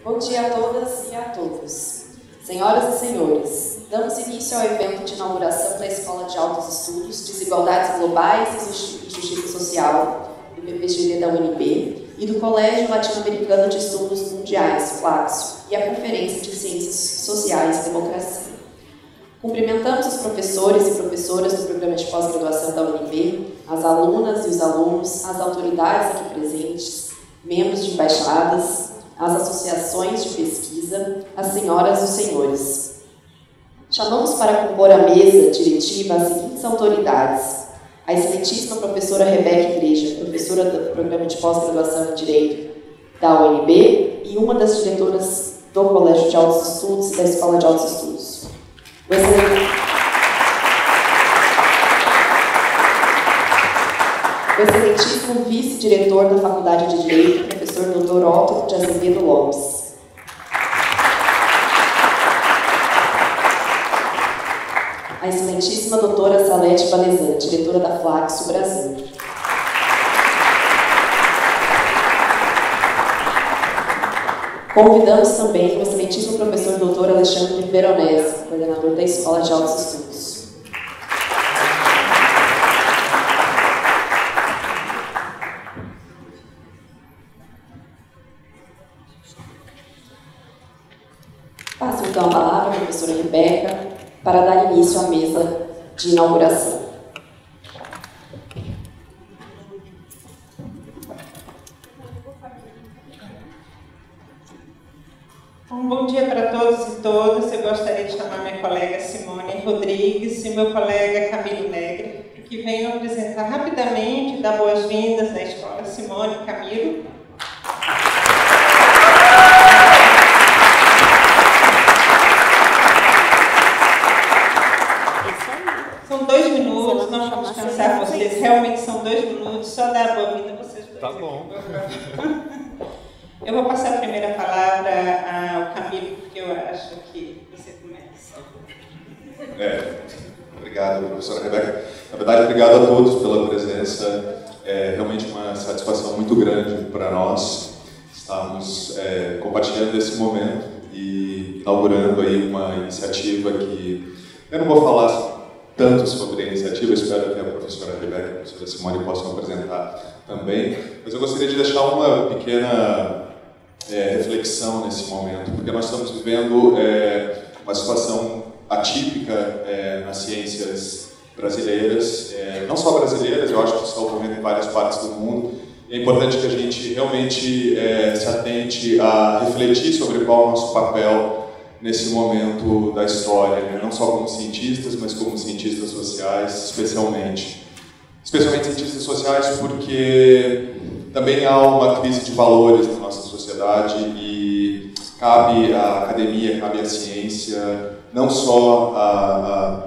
Bom dia a todas e a todos. Senhoras e senhores, damos início ao evento de inauguração da Escola de Altos Estudos, Desigualdades Globais e Justiça Social, do PPGD da UNB, e do Colégio Latino-Americano de Estudos Mundiais, Flaxio, e a Conferência de Ciências Sociais e Democracia. Cumprimentamos os professores e professoras do programa de pós-graduação da UNB, as alunas e os alunos, as autoridades aqui presentes, membros de embaixadas, as associações de pesquisa, as senhoras e os senhores. Chamamos para compor a mesa diretiva as seguintes autoridades: a excelentíssima professora Rebeca Igreja, professora do Programa de Pós-Graduação em Direito da UNB e uma das diretoras do Colégio de Altos Estudos e da Escola de Altos Estudos. O excelentíssimo vice-diretor da Faculdade de Direito, professor Dr. Otto de Azevedo Lopes. A excelentíssima doutora Salete Balezan, diretora da Flaxio Brasil. Convidamos também o excelentíssimo professor Dr. Alexandre Veronese, coordenador da Escola de Altos Estudos. Passo então a palavra à professora Rebeca para dar início à mesa de inauguração. Bom dia para todos e todas. Eu gostaria de chamar minha colega Simone Rodrigues e meu colega Camilo Negre, que venham apresentar rapidamente e dar boas-vindas na escola. Simone e Camilo. São 2 minutos, não vamos cansar vocês. Realmente são 2 minutos, só dar a boa-vinda a vocês dois. Tá bom. Eu vou passar a primeira palavra ao Camilo, porque eu acho que você começa. Obrigado, professora Rebeca. Na verdade, obrigado a todos pela presença. É realmente uma satisfação muito grande para nós estarmos compartilhando esse momento e inaugurando aí uma iniciativa que eu não vou falar tanto sobre a iniciativa, espero que a professora Rebeca e a professora Simone possam apresentar também, mas eu gostaria de deixar uma pequena reflexão nesse momento, porque nós estamos vivendo uma situação atípica nas ciências brasileiras, não só brasileiras, eu acho que está ocorrendo em várias partes do mundo. É importante que a gente realmente se atente a refletir sobre qual é o nosso papel nesse momento da história, né? Não só como cientistas, mas como cientistas sociais, especialmente cientistas sociais, porque também há uma crise de valores na nossa sociedade e cabe à academia, cabe à ciência, não só a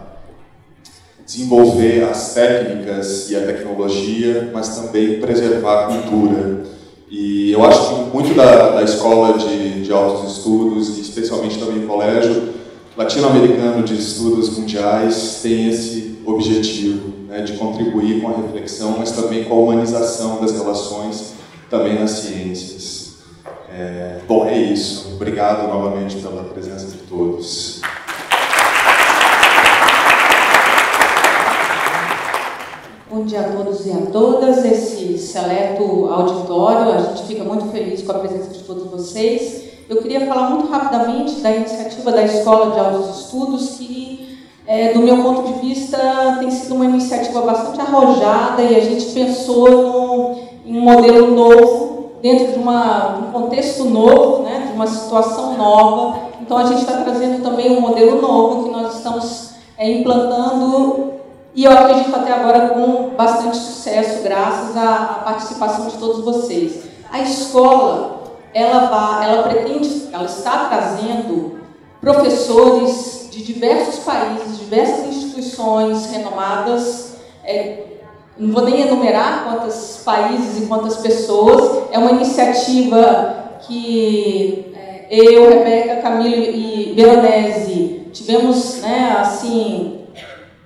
desenvolver as técnicas e a tecnologia, mas também preservar a cultura. E eu acho que muito da Escola de Altos Estudos, e especialmente também o Colégio Latino-Americano de Estudos Mundiais, tem esse objetivo, né, de contribuir com a reflexão, mas também com a humanização das relações, também nas ciências. Bom, é isso. Obrigado novamente pela presença de todos. Bom dia a todos e a todas. Esse seleto auditório, a gente fica muito feliz com a presença de todos vocês. Eu queria falar muito rapidamente da iniciativa da Escola de Altos Estudos, que, do meu ponto de vista, tem sido uma iniciativa bastante arrojada e a gente pensou em um modelo novo, dentro de um contexto novo, né, de uma situação nova. Então, a gente está trazendo também um modelo novo que nós estamos implantando. E eu acredito até agora com bastante sucesso, graças à participação de todos vocês. A escola, ela está trazendo professores de diversos países, diversas instituições renomadas. Não vou nem enumerar quantos países e quantas pessoas. É uma iniciativa que eu, Rebeca, Camilo e Veronese tivemos,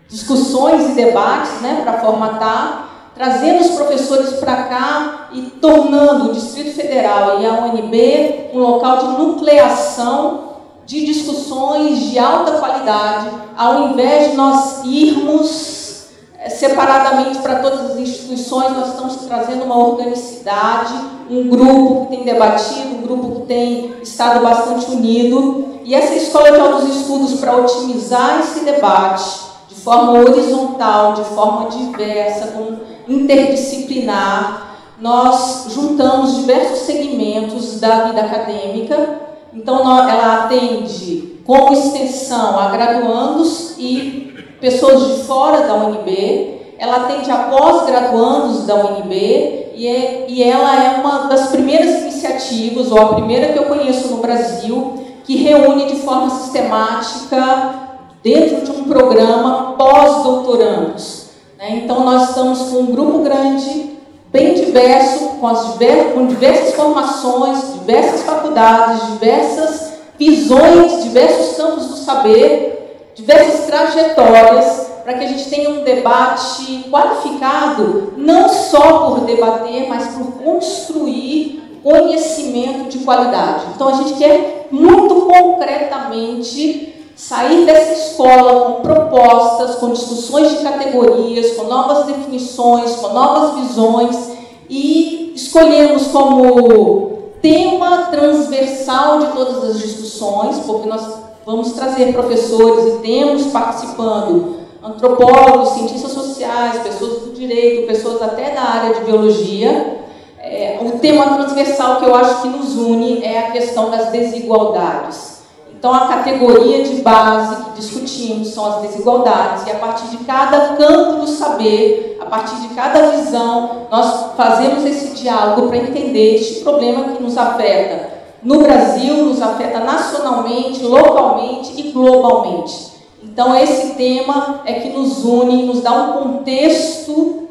discussões e debates, para formatar, trazendo os professores para cá e tornando o Distrito Federal e a UNB um local de nucleação de discussões de alta qualidade, ao invés de nós irmos separadamente para todas as instituições, nós estamos trazendo uma organicidade, um grupo que tem debatido, um grupo que tem estado bastante unido. E essa Escola de Altos Estudos, para otimizar esse debate de forma horizontal, de forma diversa, interdisciplinar, nós juntamos diversos segmentos da vida acadêmica. Então, ela atende como extensão a graduandos e pessoas de fora da UNB, ela atende a pós-graduandos da UNB e ela é uma das primeiras iniciativas, ou a primeira que eu conheço no Brasil, que reúne de forma sistemática dentro de um programa pós-doutorandos. Então, nós estamos com um grupo grande, bem diverso, com diversas formações, diversas faculdades, diversas visões, diversos campos do saber, diversas trajetórias, para que a gente tenha um debate qualificado, não só por debater, mas por construir conhecimento de qualidade. Então, a gente quer muito concretamente sair dessa escola com propostas, com discussões de categorias, com novas definições, com novas visões, e escolhemos como tema transversal de todas as discussões, porque nós vamos trazer professores e temos participando antropólogos, cientistas sociais, pessoas do direito, pessoas até da área de biologia. O tema transversal que eu acho que nos une é a questão das desigualdades. Então, a categoria de base que discutimos são as desigualdades, e a partir de cada campo do saber, a partir de cada visão, nós fazemos esse diálogo para entender este problema que nos afeta no Brasil, nos afeta nacionalmente, localmente e globalmente. Então, esse tema é que nos une, nos dá um contexto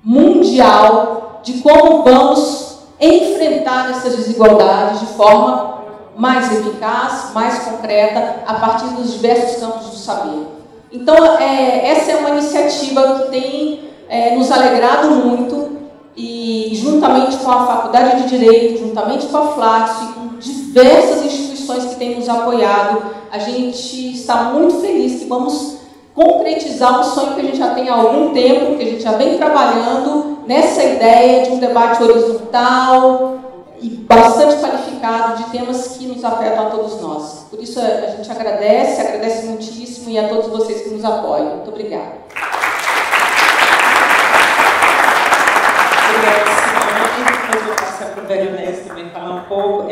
mundial de como vamos enfrentar essas desigualdades de forma mais eficaz, mais concreta, a partir dos diversos campos do saber. Então, essa é uma iniciativa que tem nos alegrado muito, e juntamente com a Faculdade de Direito, juntamente com a Flaxo e com diversas instituições que têm nos apoiado, a gente está muito feliz que vamos concretizar um sonho que a gente já tem há algum tempo, que a gente já vem trabalhando nessa ideia de um debate horizontal e bastante qualificado de temas que nos afetam a todos nós. Por isso, a gente agradece muitíssimo, e a todos vocês que nos apoiam. Muito obrigada. Obrigada, Simone. Depois eu vou passar para o Veronese também falar um pouco.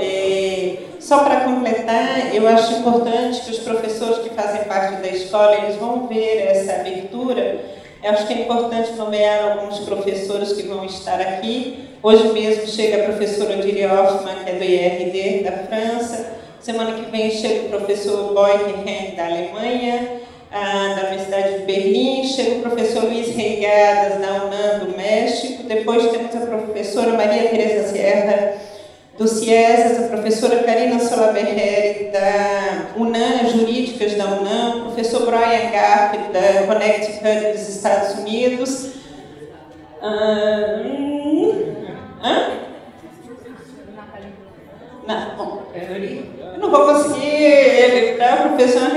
Só para completar, eu acho importante que os professores que fazem parte da escola, eles vão ver essa abertura. Eu acho que é importante nomear alguns professores que vão estar aqui. Hoje mesmo chega a professora Odile Hoffmann, que é do IRD, da França. Semana que vem chega o professor Boyken, da Alemanha, da Universidade de Berlim. Chega o professor Luiz Reigadas, da UNAM, do México. Depois temos a professora Maria Teresa Sierra, do CIESAS, a professora Karina Solaberreri, da UNAM, Jurídicas da UNAM, o professor Brian Garf, da Connecticut, dos Estados Unidos. Eu não vou conseguir lembrar, professor.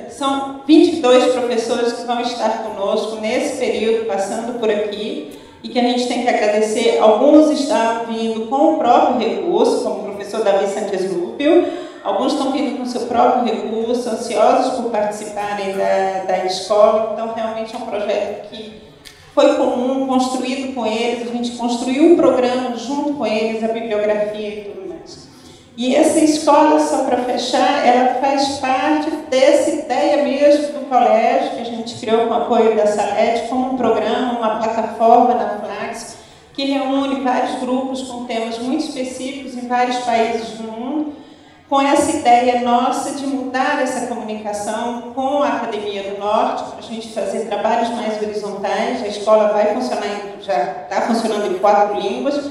São 22 professores que vão estar conosco nesse período, passando por aqui, e que a gente tem que agradecer. Alguns estão vindo com o próprio recurso, como o professor Davi Sanchez Rubio, alguns estão vindo com o seu próprio recurso, ansiosos por participarem da escola. Então, realmente é um projeto que foi comum, construído com eles, a gente construiu um programa junto com eles, a bibliografia e tudo mais. E essa escola, só para fechar, ela faz parte dessa ideia mesmo do colégio, que a gente criou com o apoio da Salete, como um programa, uma plataforma na Flaxo, que reúne vários grupos com temas muito específicos em vários países do mundo, com essa ideia nossa de mudar essa comunicação com a Academia do Norte, para a gente fazer trabalhos mais horizontais. A escola vai funcionar, já está funcionando em 4 línguas,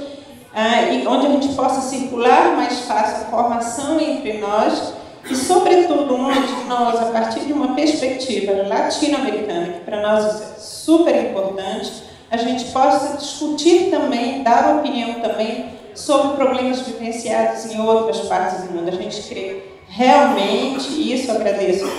e onde a gente possa circular mais fácil a formação entre nós, e, sobretudo, onde nós, a partir de uma perspectiva latino-americana, que para nós é super importante, a gente possa discutir também, dar opinião também sobre problemas vivenciados em outras partes do mundo. A gente crê realmente, e isso eu agradeço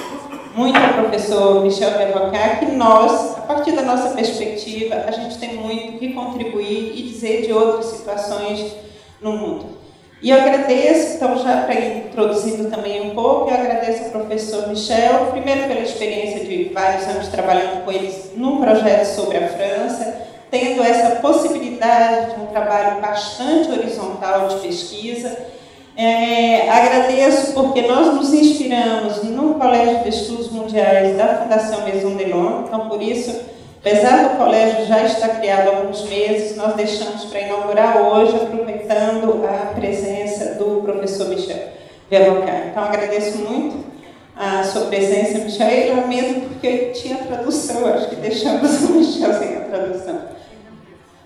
muito ao professor Michel Vervocat, que nós, a partir da nossa perspectiva, a gente tem muito que contribuir e dizer de outras situações no mundo. E eu agradeço, então, já para ir introduzindo também um pouco, eu agradeço ao professor Michel, primeiro pela experiência de vários anos trabalhando com eles num projeto sobre a França, tendo essa possibilidade de um trabalho bastante horizontal de pesquisa. Agradeço porque nós nos inspiramos no Colégio de Estudos Mundiais da Fundação Maison Delon, então, por isso, apesar do colégio já estar criado há alguns meses, nós deixamos para inaugurar hoje, aproveitando a presença do professor Michel Vervocat. Então, agradeço muito a sua presença, Michel, e lamento porque tinha tradução, acho que deixamos o Michel sem a tradução.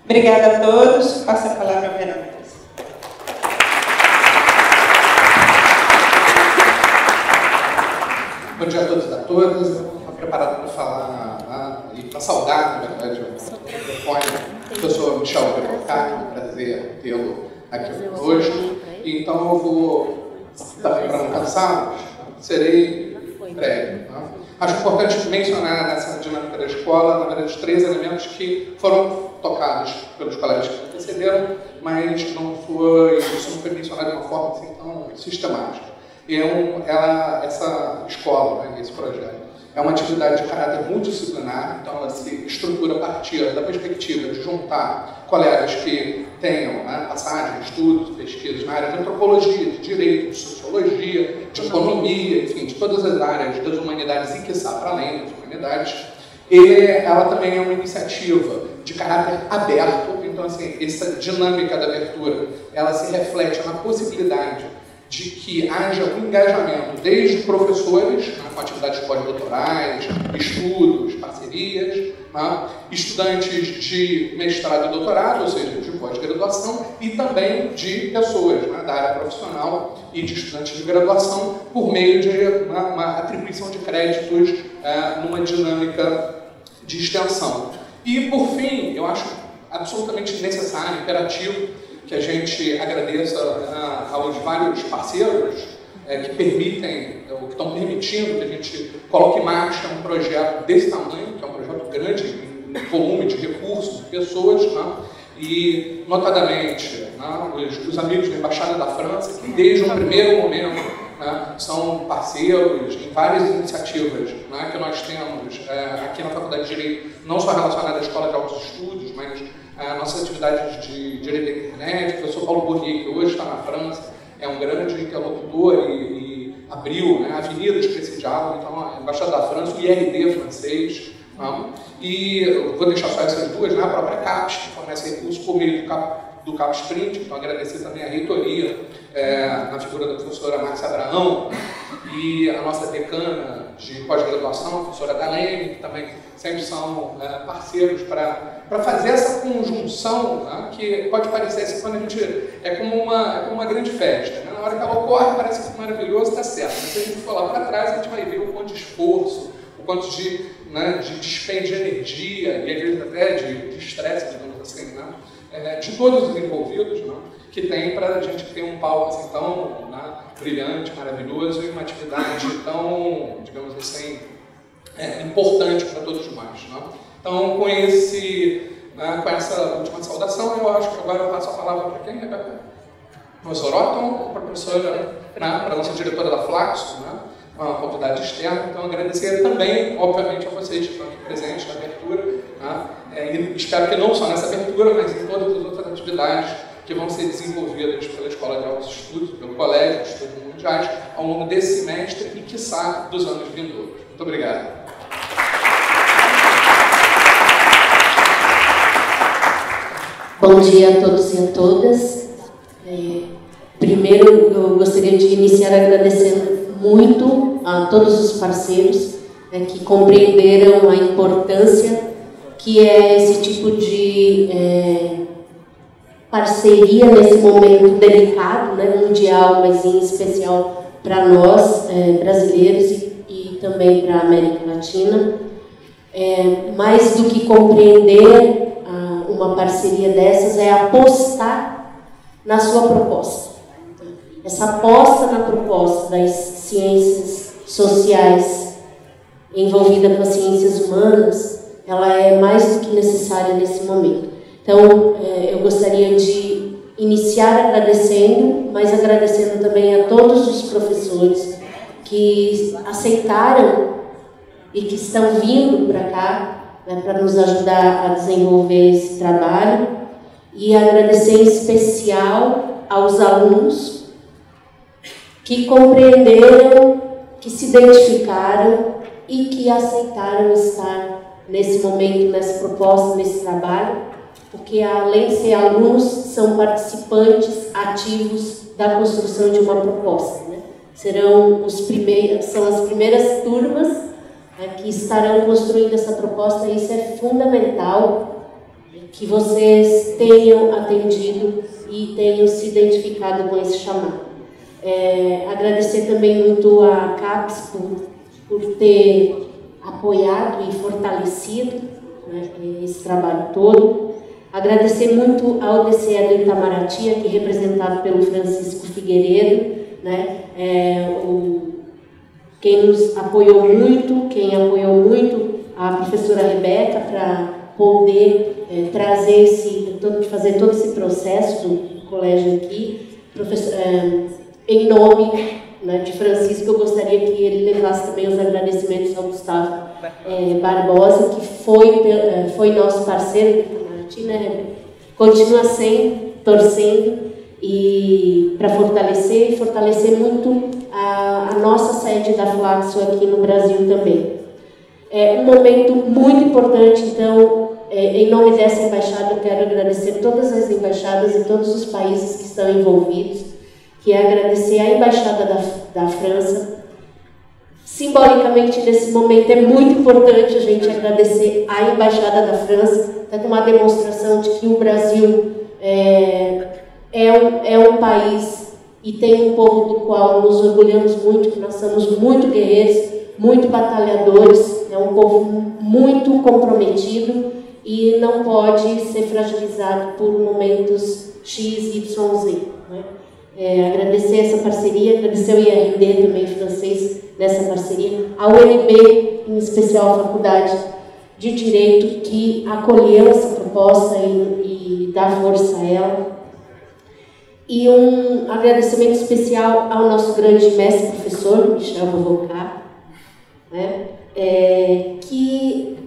Obrigada a todos, passo a palavra ao Verônica. Bom dia a todos e a todas. Eu estou preparado para falar e para saudar, na verdade, o professor Michel Vervocat, é um prazer tê-lo aqui hoje. Então eu vou, também para não cansá-los, serei breve. Tá? Acho importante mencionar nessa dinâmica da escola, na verdade, 3 elementos que foram tocados pelos colegas que antecederam, mas isso não foi mencionado de uma forma assim tão sistemática. Essa escola, né, esse projeto, é uma atividade de caráter multidisciplinar, então ela se estrutura a partir da perspectiva de juntar colegas que tenham, né, passagem, estudos, pesquisas na área de antropologia, de direito, de sociologia, de economia, enfim, de todas as áreas das humanidades e, quiçá, para além das humanidades. Ela também é uma iniciativa de caráter aberto, então assim, essa dinâmica da abertura, ela se reflete na possibilidade de que haja um engajamento desde professores, né, com atividades pós-doutorais, estudos, parcerias, né, estudantes de mestrado e doutorado, ou seja, de pós-graduação, e também de pessoas, né, da área profissional e de estudantes de graduação, por meio de uma atribuição de créditos numa dinâmica de extensão. E, por fim, eu acho absolutamente necessário, imperativo, que a gente agradeça aos vários parceiros que permitem, ou que estão permitindo que a gente coloque em marcha um projeto desse tamanho, que é um projeto grande, em volume de recursos, de pessoas, né? E, notadamente, né, os amigos da Embaixada da França, que desde o primeiro momento, né, são parceiros em várias iniciativas, né, que nós temos aqui na Faculdade de Direito, não só relacionadas à Escola de Altos Estudos, mas nossas atividades de Direito da Internet. O professor Paulo Bourrier, que hoje está na França, é um grande interlocutor e abriu, né, avenidas para esse diálogo. Então, a Embaixada da França, o IRD francês, né, e eu vou deixar só essas duas, né, a própria CAPES, que fornece recursos por meio do CAPES Print. Então, agradecer também a reitoria, na figura da professora Márcia Abraão, e a nossa decana de pós-graduação, a professora Dalene, que também sempre são parceiros para fazer essa conjunção, né, que pode parecer assim, quando a gente é como uma grande festa, né? Na hora que ela ocorre parece que é maravilhoso, está certo, mas se a gente for lá para trás a gente vai ver o quanto de esforço, o quanto de dispêndio de energia e às vezes até de estresse, digamos assim, né, de todos os envolvidos, né, que tem para a gente ter um palco assim tão, né, brilhante, maravilhoso, e uma atividade tão, digamos assim, importante para todos nós. Né? Então, com essa última saudação, eu acho que agora eu passo a palavra para quem, Rebeca? Professor Otton, professora, para a nossa diretora da Flaxo, né? Uma convidada externa. Então, agradecer também, obviamente, a vocês que estão aqui presentes na abertura, né? E espero que não só nessa abertura, mas em todas as outras atividades que vão ser desenvolvidas pela Escola de Altos Estudos, pelo Colégio de Estudos Mundiais, ao longo desse semestre e, quiçá, dos anos vindouros. Muito obrigado. Bom dia a todos e a todas. Primeiro, eu gostaria de iniciar agradecendo muito a todos os parceiros que compreenderam a importância que é esse tipo de parceria nesse momento delicado, né, mundial, mas em especial para nós, brasileiros e também para a América Latina. Mais do que compreender uma parceria dessas é apostar na sua proposta. Essa aposta na proposta das ciências sociais envolvida com as ciências humanas, ela é mais do que necessária nesse momento. Então, eu gostaria de iniciar agradecendo, mas agradecendo também a todos os professores que aceitaram e que estão vindo para cá, né, para nos ajudar a desenvolver esse trabalho, e agradecer em especial aos alunos que compreenderam, que se identificaram e que aceitaram estar nesse momento, nessa proposta, nesse trabalho, porque além de ser alunos, são participantes ativos da construção de uma proposta, né? São as primeiras turmas, né, que estarão construindo essa proposta, e isso é fundamental, que vocês tenham atendido e tenham se identificado com esse chamado. Agradecer também muito a CAPES por ter apoiado e fortalecido, né, esse trabalho todo. Agradecer muito ao DCE do Itamaraty, aqui representado pelo Francisco Figueiredo, né, quem nos apoiou muito, a professora Rebeca, para poder fazer todo esse processo do colégio aqui. Em nome, né, de Francisco, eu gostaria que ele levasse também os agradecimentos ao Gustavo Barbosa, que foi nosso parceiro do Itamaraty, né, continua sendo, torcendo, e para fortalecer muito a nossa sede da Flaxo aqui no Brasil também. É um momento muito importante, então, em nome dessa embaixada, eu quero agradecer todas as embaixadas e todos os países que estão envolvidos, que é agradecer à Embaixada da França. Simbolicamente, nesse momento, é muito importante a gente agradecer à Embaixada da França, com uma demonstração de que o Brasil é um país e tem um povo do qual nos orgulhamos muito, que nós somos muito guerreiros, muito batalhadores, é um povo muito comprometido e não pode ser fragilizado por momentos X, Y, Z, né? Agradecer essa parceria, agradecer ao IRD também francês nessa parceria, ao UNB, em especial a Faculdade de Direito, que acolheu essa proposta e dá força a ela. E um agradecimento especial ao nosso grande mestre professor, Michel Bovocá, né, que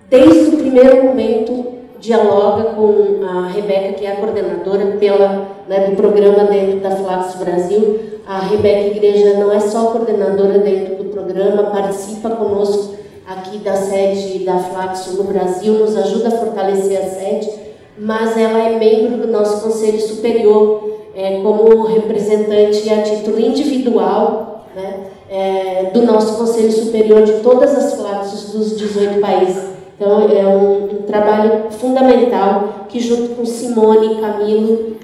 desde o primeiro momento dialoga com a Rebeca, que é a coordenadora do programa dentro da Flaxo Brasil. A Rebeca Igreja não é só coordenadora dentro do programa, participa conosco aqui da sede da Flaxo no Brasil, nos ajuda a fortalecer a sede, mas ela é membro do nosso Conselho Superior, como representante a título individual, né, do nosso Conselho Superior de todas as Flaxos dos 18 países. Então, é um trabalho fundamental que, junto com Simone e Camilo,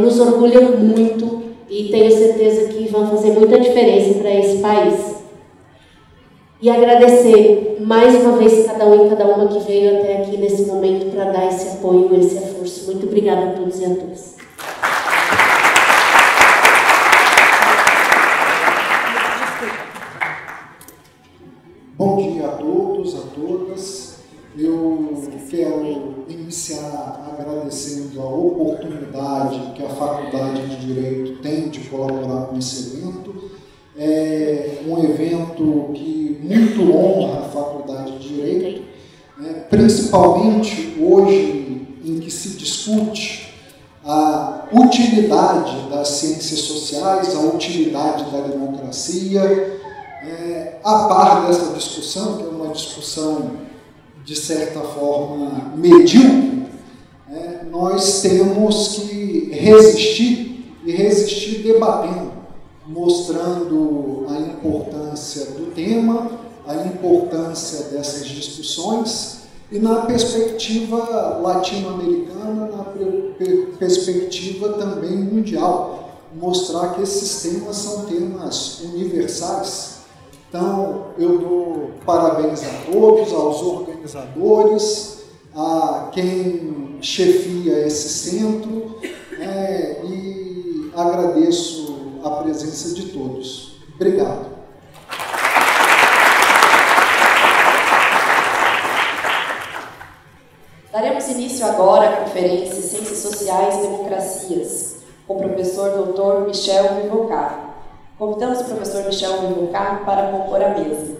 nos orgulham muito e tenho certeza que vão fazer muita diferença para esse país. E agradecer mais uma vez cada um e cada uma que veio até aqui nesse momento para dar esse apoio, esse reforço. Muito obrigada a todos e a todas. Bom dia a todos, a todas. Eu quero iniciar agradecendo a oportunidade que a Faculdade de Direito tem de colaborar com esse evento. É um evento que muito honra a Faculdade de Direito, né, principalmente hoje em que se discute a utilidade das ciências sociais, a utilidade da democracia. A par dessa discussão, que é uma discussão de certa forma medíocre, nós temos que resistir e resistir debatendo, mostrando a importância do tema, a importância dessas discussões e na perspectiva latino-americana, na perspectiva também mundial, mostrar que esses temas são temas universais. Então, eu dou parabéns a todos, aos organizadores, a quem chefia esse centro, e agradeço a presença de todos. Obrigado. Daremos início agora à conferência Ciências Sociais e Democracias, com o professor Dr. Michel Vivocar. Convidamos o professor Michel Vivocar para compor a mesa.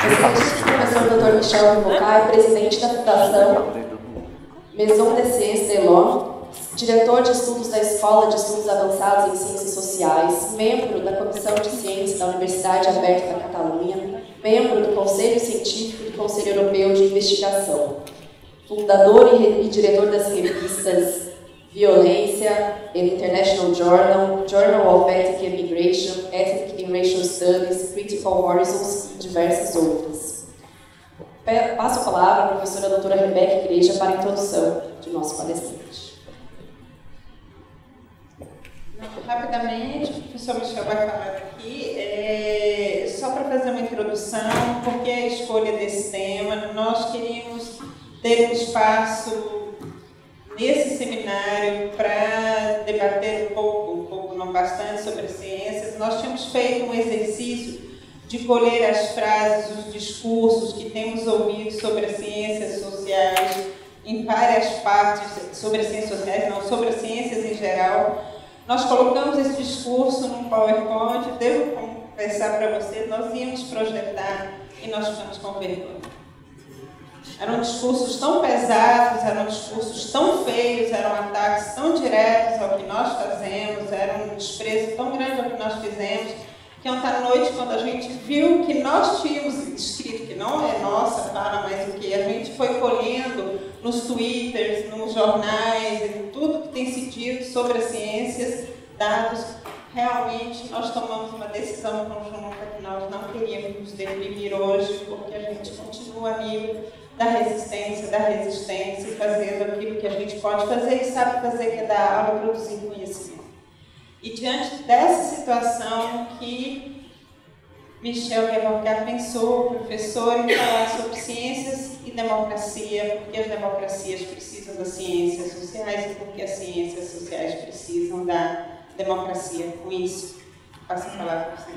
O professor Dr. Michel Vivocar é presidente da Fundação Maison de Sciences de l'Homme, diretor de estudos da Escola de Estudos Avançados em Ciências Sociais, membro da Comissão de Ciência da Universidade Aberta da Catalunha, membro do Conselho Científico do Conselho Europeu de Investigação, fundador e diretor das revistas Violência, International Journal, Journal of Ethnic and Migration, Ethnic and Racial Studies, Critical Horizons e diversas outras. Passo a palavra à professora doutora Rebeca Igreja para a introdução de nosso palestrante. Rapidamente, o professor Michel vai falar aqui, só para fazer uma introdução, porque a escolha desse tema, nós queríamos ter um espaço nesse seminário para debater um pouco, não bastante, sobre as ciências. Nós tínhamos feito um exercício de colher as frases, os discursos que temos ouvido sobre as ciências sociais em várias partes, sobre as ciências sociais, não, sobre as ciências em geral. Nós colocamos esse discurso num PowerPoint, devo confessar para vocês, nós íamos projetar e nós ficamos com vergonha. Eram discursos tão pesados, eram discursos tão feios, eram ataques tão diretos ao que nós fazemos, era um desprezo tão grande ao que nós fizemos, que ontem à noite, quando a gente viu que nós tínhamos escrito, que não é nossa fala, mas o que a gente foi colhendo nos twitters, nos jornais, em tudo que tem se dito sobre as ciências, dados, realmente nós tomamos uma decisão conjunta que nós não queríamos nos deprimir hoje, porque a gente continua amigo da resistência, e fazendo aquilo que a gente pode fazer e sabe fazer, que é dar aula, produzir conhecimento. E diante dessa situação que Michel Vivocar pensou, professor, em falar sobre ciências e democracia, porque as democracias precisam das ciências sociais e porque as ciências sociais precisam da democracia. Com isso, passo a palavra para você.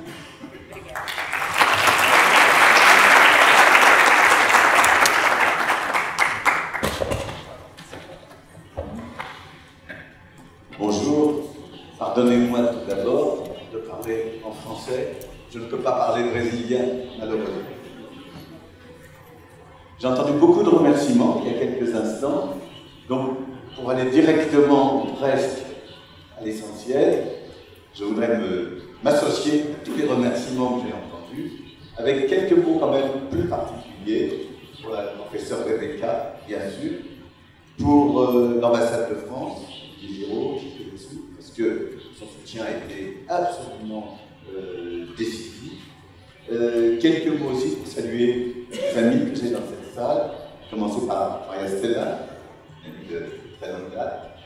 Obrigada. Bonjour, pardonnez-moi tout d'abord de parler en français. Je ne peux pas parler brésilien, malheureusement. J'ai entendu beaucoup de remerciements il y a quelques instants, donc pour aller directement ou presque à l'essentiel, je voudrais m'associer à tous les remerciements que j'ai entendus, avec quelques mots quand même plus particuliers pour la professeure Rebecca, bien sûr, pour l'ambassade de France, parce que son soutien a été absolument décisif. Quelques mots aussi pour saluer les familles que j'ai dans cette salle, à commencer par Maria Stella, amie de très longue date,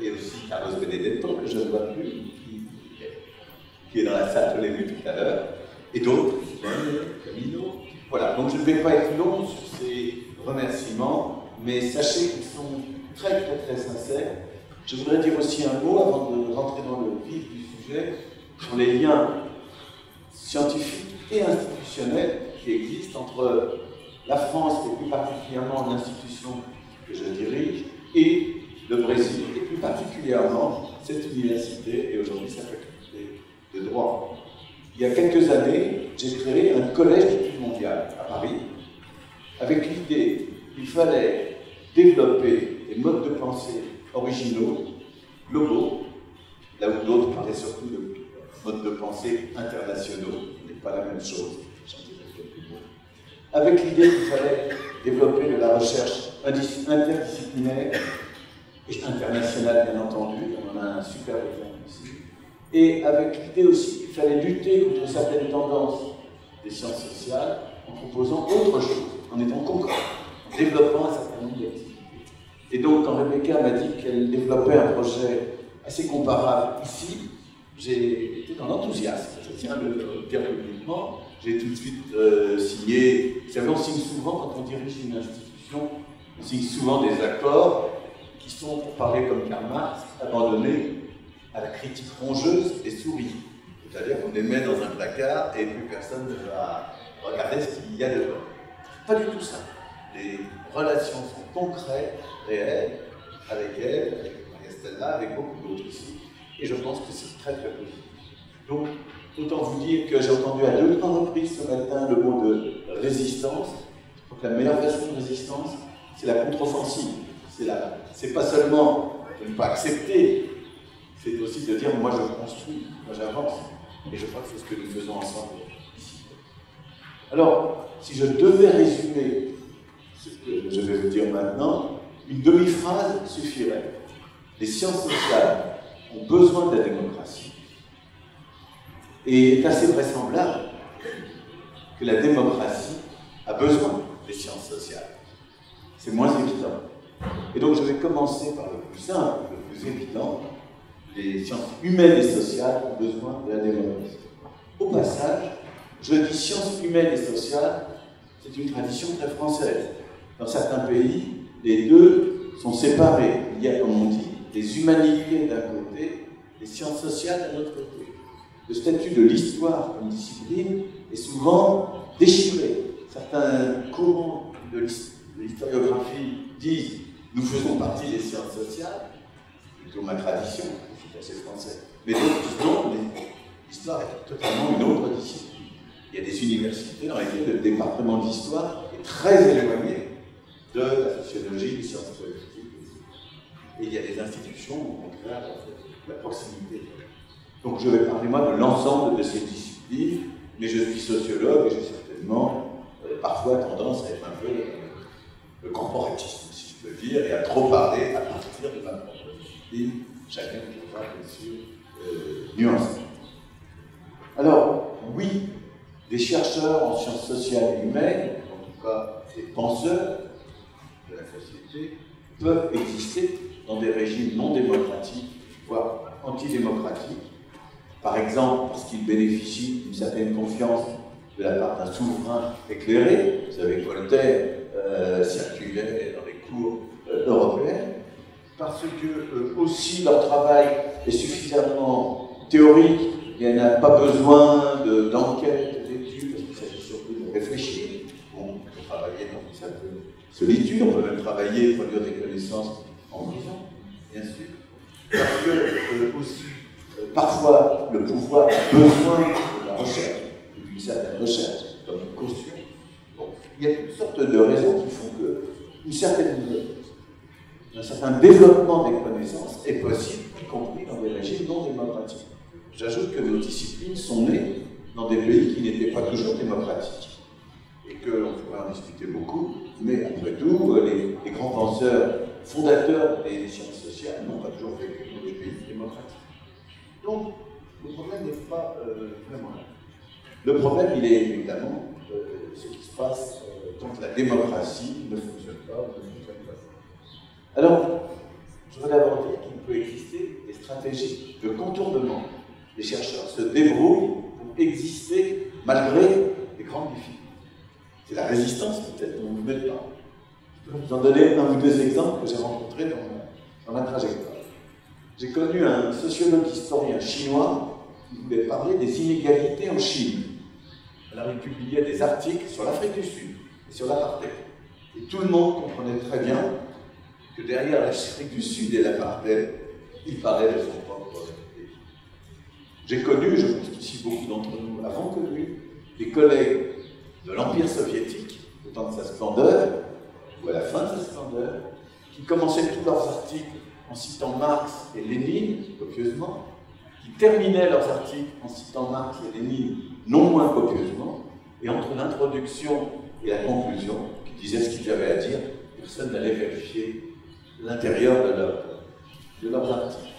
et aussi Carlos Benedetto, que je ne vois plus, qui est dans la salle, je l'ai vu tout à l'heure, et d'autres, Camino. Voilà, donc je ne vais pas être long sur ces remerciements, mais sachez qu'ils sont très sincères. Je voudrais dire aussi un mot, avant de rentrer dans le vif du sujet, sur les liens scientifiques et institutionnels qui existent entre la France, et plus particulièrement l'institution que je dirige, et le Brésil, et plus particulièrement cette université, et aujourd'hui sa faculté de droit. Il y a quelques années, j'ai créé un collège d'études mondiales à Paris, avec l'idée qu'il fallait développer des modes de pensée originaux, globaux, là où d'autres parlaient surtout de modes de pensée internationaux, ce n'est pas la même chose, avec l'idée qu'il fallait développer de la recherche interdisciplinaire et internationale, bien entendu, on en a un super exemple ici, et avec l'idée aussi qu'il fallait lutter contre certaines tendances des sciences sociales en proposant autre chose, en étant concret, en développant un certain nombre d'activités. Et donc, quand Rebecca m'a dit qu'elle développait un projet assez comparable ici, j'ai été dans l'enthousiasme, je tiens à le dire publiquement. J'ai tout de suite signé, vous savez, on signe souvent quand on dirige une institution, on signe souvent des accords qui sont, pour parler comme Karl Marx, abandonnés à la critique rongeuse des souris. C'est-à-dire qu'on les met dans un placard et plus personne ne va regarder ce qu'il y a dedans. Pas du tout ça. Les relations sont concrètes, réelles, avec elle, avec Maria-Stella, avec beaucoup d'autres ici. Et je pense que c'est très très positif. Donc, autant vous dire que j'ai entendu à 2 ou 3 reprises ce matin le mot de résistance. Je crois que la meilleure façon de résistance, c'est la contre-offensive. C'est pas seulement de ne pas accepter, c'est aussi de dire moi je construis, moi j'avance. Et je crois que c'est ce que nous faisons ensemble ici. Alors, si je devais résumer ce que je vais vous dire maintenant, une demi-phrase suffirait. Les sciences sociales ont besoin de la démocratie. Et il est assez vraisemblable que la démocratie a besoin des sciences sociales. C'est moins évident. Et donc je vais commencer par le plus simple, le plus évident. Les sciences humaines et sociales ont besoin de la démocratie. Au passage, je dis sciences humaines et sociales, c'est une tradition très française. Dans certains pays, les deux sont séparés. Il y a, comme on dit, les humanités d'un côté, les sciences sociales d'un autre côté. Le statut de l'histoire comme discipline est souvent déchiré. Certains courants de l'historiographie disent « nous faisons partie des sciences sociales », c'est plutôt ma tradition, je suis assez français. Mais d'autres disent non, l'histoire est totalement une autre discipline. Il y a des universités dans lesquelles le département d'histoire est très éloigné de la sociologie, des sciences politiques. Et il y a des institutions où, au contraire, la proximité. Donc je vais parler, moi, de l'ensemble de ces disciplines, mais je suis sociologue et j'ai certainement parfois tendance à être un peu le corporatisme, si je peux dire, et à trop parler à partir de ma propre discipline, chacun pourra bien sûr nuancer. Alors, oui, des chercheurs en sciences sociales et humaines, en tout cas des penseurs de la société, peuvent exister dans des régimes non démocratiques, voire antidémocratiques. Par exemple, parce qu'ils bénéficient d'une certaine confiance de la part d'un souverain éclairé. Vous savez que Voltaire circulait dans les cours européennes. Parce que aussi leur travail est suffisamment théorique, il n'y en a pas besoin d'enquête, d'études, parce qu'il s'agit surtout de réfléchir. Bon, on peut travailler dans une certaine solitude, on peut même travailler, produire des connaissances en prison, bien sûr. Parce que aussi, parfois, le pouvoir a besoin de la recherche, d'une certaine recherche, comme une caution. Bon, il y a toutes sortes de raisons qui font qu'un certain développement des connaissances est possible, y compris dans des régimes non démocratiques. J'ajoute que nos disciplines sont nées dans des pays qui n'étaient pas toujours démocratiques. Et qu'on pourrait en discuter beaucoup, mais après tout, les grands penseurs fondateurs des sciences sociales n'ont pas toujours vécu dans des pays démocratiques. Donc, le problème n'est pas vraiment là. Le problème, il est évidemment ce qui se passe quand la démocratie ne fonctionne pas ou ne fonctionne pas. Alors, je voudrais d'abord dire qu'il peut exister des stratégies de contournement. Les chercheurs se débrouillent pour exister malgré les grandes difficultés. C'est la résistance peut-être dont vous venez de parler. Je peux vous en donner un ou deux exemples que j'ai rencontrés dans ma trajectoire. J'ai connu un sociologue historien chinois qui voulait parler des inégalités en Chine. Alors il publiait des articles sur l'Afrique du Sud et sur l'apartheid. Et tout le monde comprenait très bien que derrière l'Afrique du Sud et l'apartheid, il parlait de son propre pays. J'ai connu, je pense qu'ici beaucoup d'entre nous avons connu, des collègues de l'Empire soviétique, au temps de sa splendeur, ou à la fin de sa splendeur, qui commençaient tous leurs articles en citant Marx et Lénine, copieusement, qui terminaient leurs articles en citant Marx et Lénine non moins copieusement, et entre l'introduction et la conclusion, qui disaient ce qu'ils avaient à dire, personne n'allait vérifier l'intérieur de leurs articles.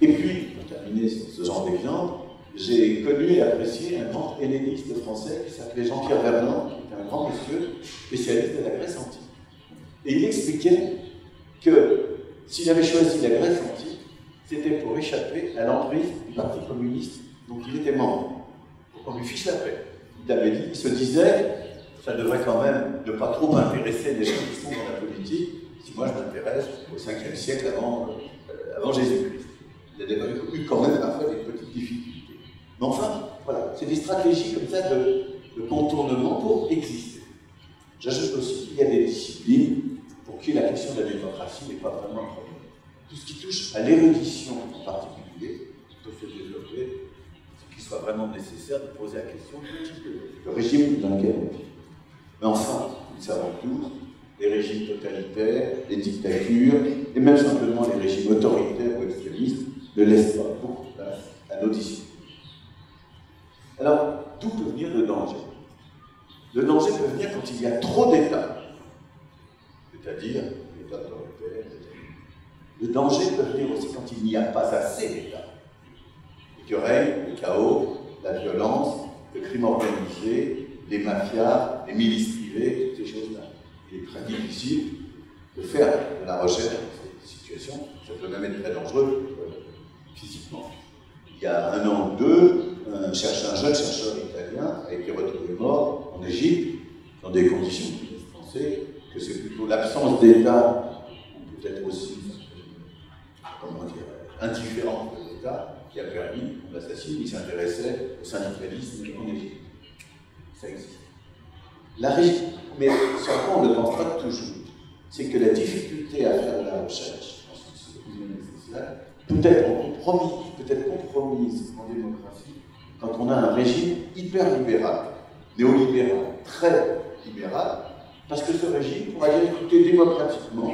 Et puis, pour terminer sur ce genre d'exemple, j'ai connu et apprécié un grand helléniste français qui s'appelait Jean-Pierre Vernant, qui était un grand monsieur spécialiste de la Grèce antique. Et il expliquait que s'il avait choisi la Grèce antique, c'était pour échapper à l'emprise du Parti communiste dont il était membre, pour qu'on lui fiche la paix. Il se disait, ça devrait quand même ne pas trop intéresser les gens qui sont dans la politique, si moi je m'intéresse au 5e siècle avant Jésus-Christ. Il y a eu quand même parfois des petites difficultés. Mais enfin, voilà, c'est des stratégies comme ça de contournement pour exister. J'ajoute aussi qu'il y a des disciplines pour qui la question de la démocratie n'est pas vraiment un problème. Tout ce qui touche à l'érudition en particulier, peut se développer, ce qui soit vraiment nécessaire de poser la question du type de régime dans lequel on vit. Mais enfin, nous le savons tous, les régimes totalitaires, les dictatures, et même simplement les régimes autoritaires ou extrémistes ne laissent pas beaucoup de place à nos disciplines. Alors, d'où peut venir le danger? Le danger peut venir quand il y a trop d'États, c'est-à-dire l'État autoritaire. Le danger peut venir aussi quand il n'y a pas assez d'États. Et que règne le chaos, la violence, le crime organisé, les mafias, les milices privées, toutes ces choses-là. Il est très difficile de faire de la recherche dans cette situation. Ça peut même être très dangereux physiquement. Il y a 1 an ou 2, un jeune chercheur italien a été retrouvé mort en Égypte dans des conditions qui laissent penser que c'est plutôt l'absence d'État, ou peut-être aussi, indifférence de l'État, qui a permis qu'on l'assassine. Il s'intéressait au syndicalisme en Égypte. Ça existe. Mais ce à quoi on ne pense pas toujours, c'est que la difficulté à faire de la recherche en sciences humaines et sociales peut être compromise en démocratie quand on a un régime hyper libéral, néolibéral, très libéral, parce que ce régime pourra dire, écoutez, démocratiquement,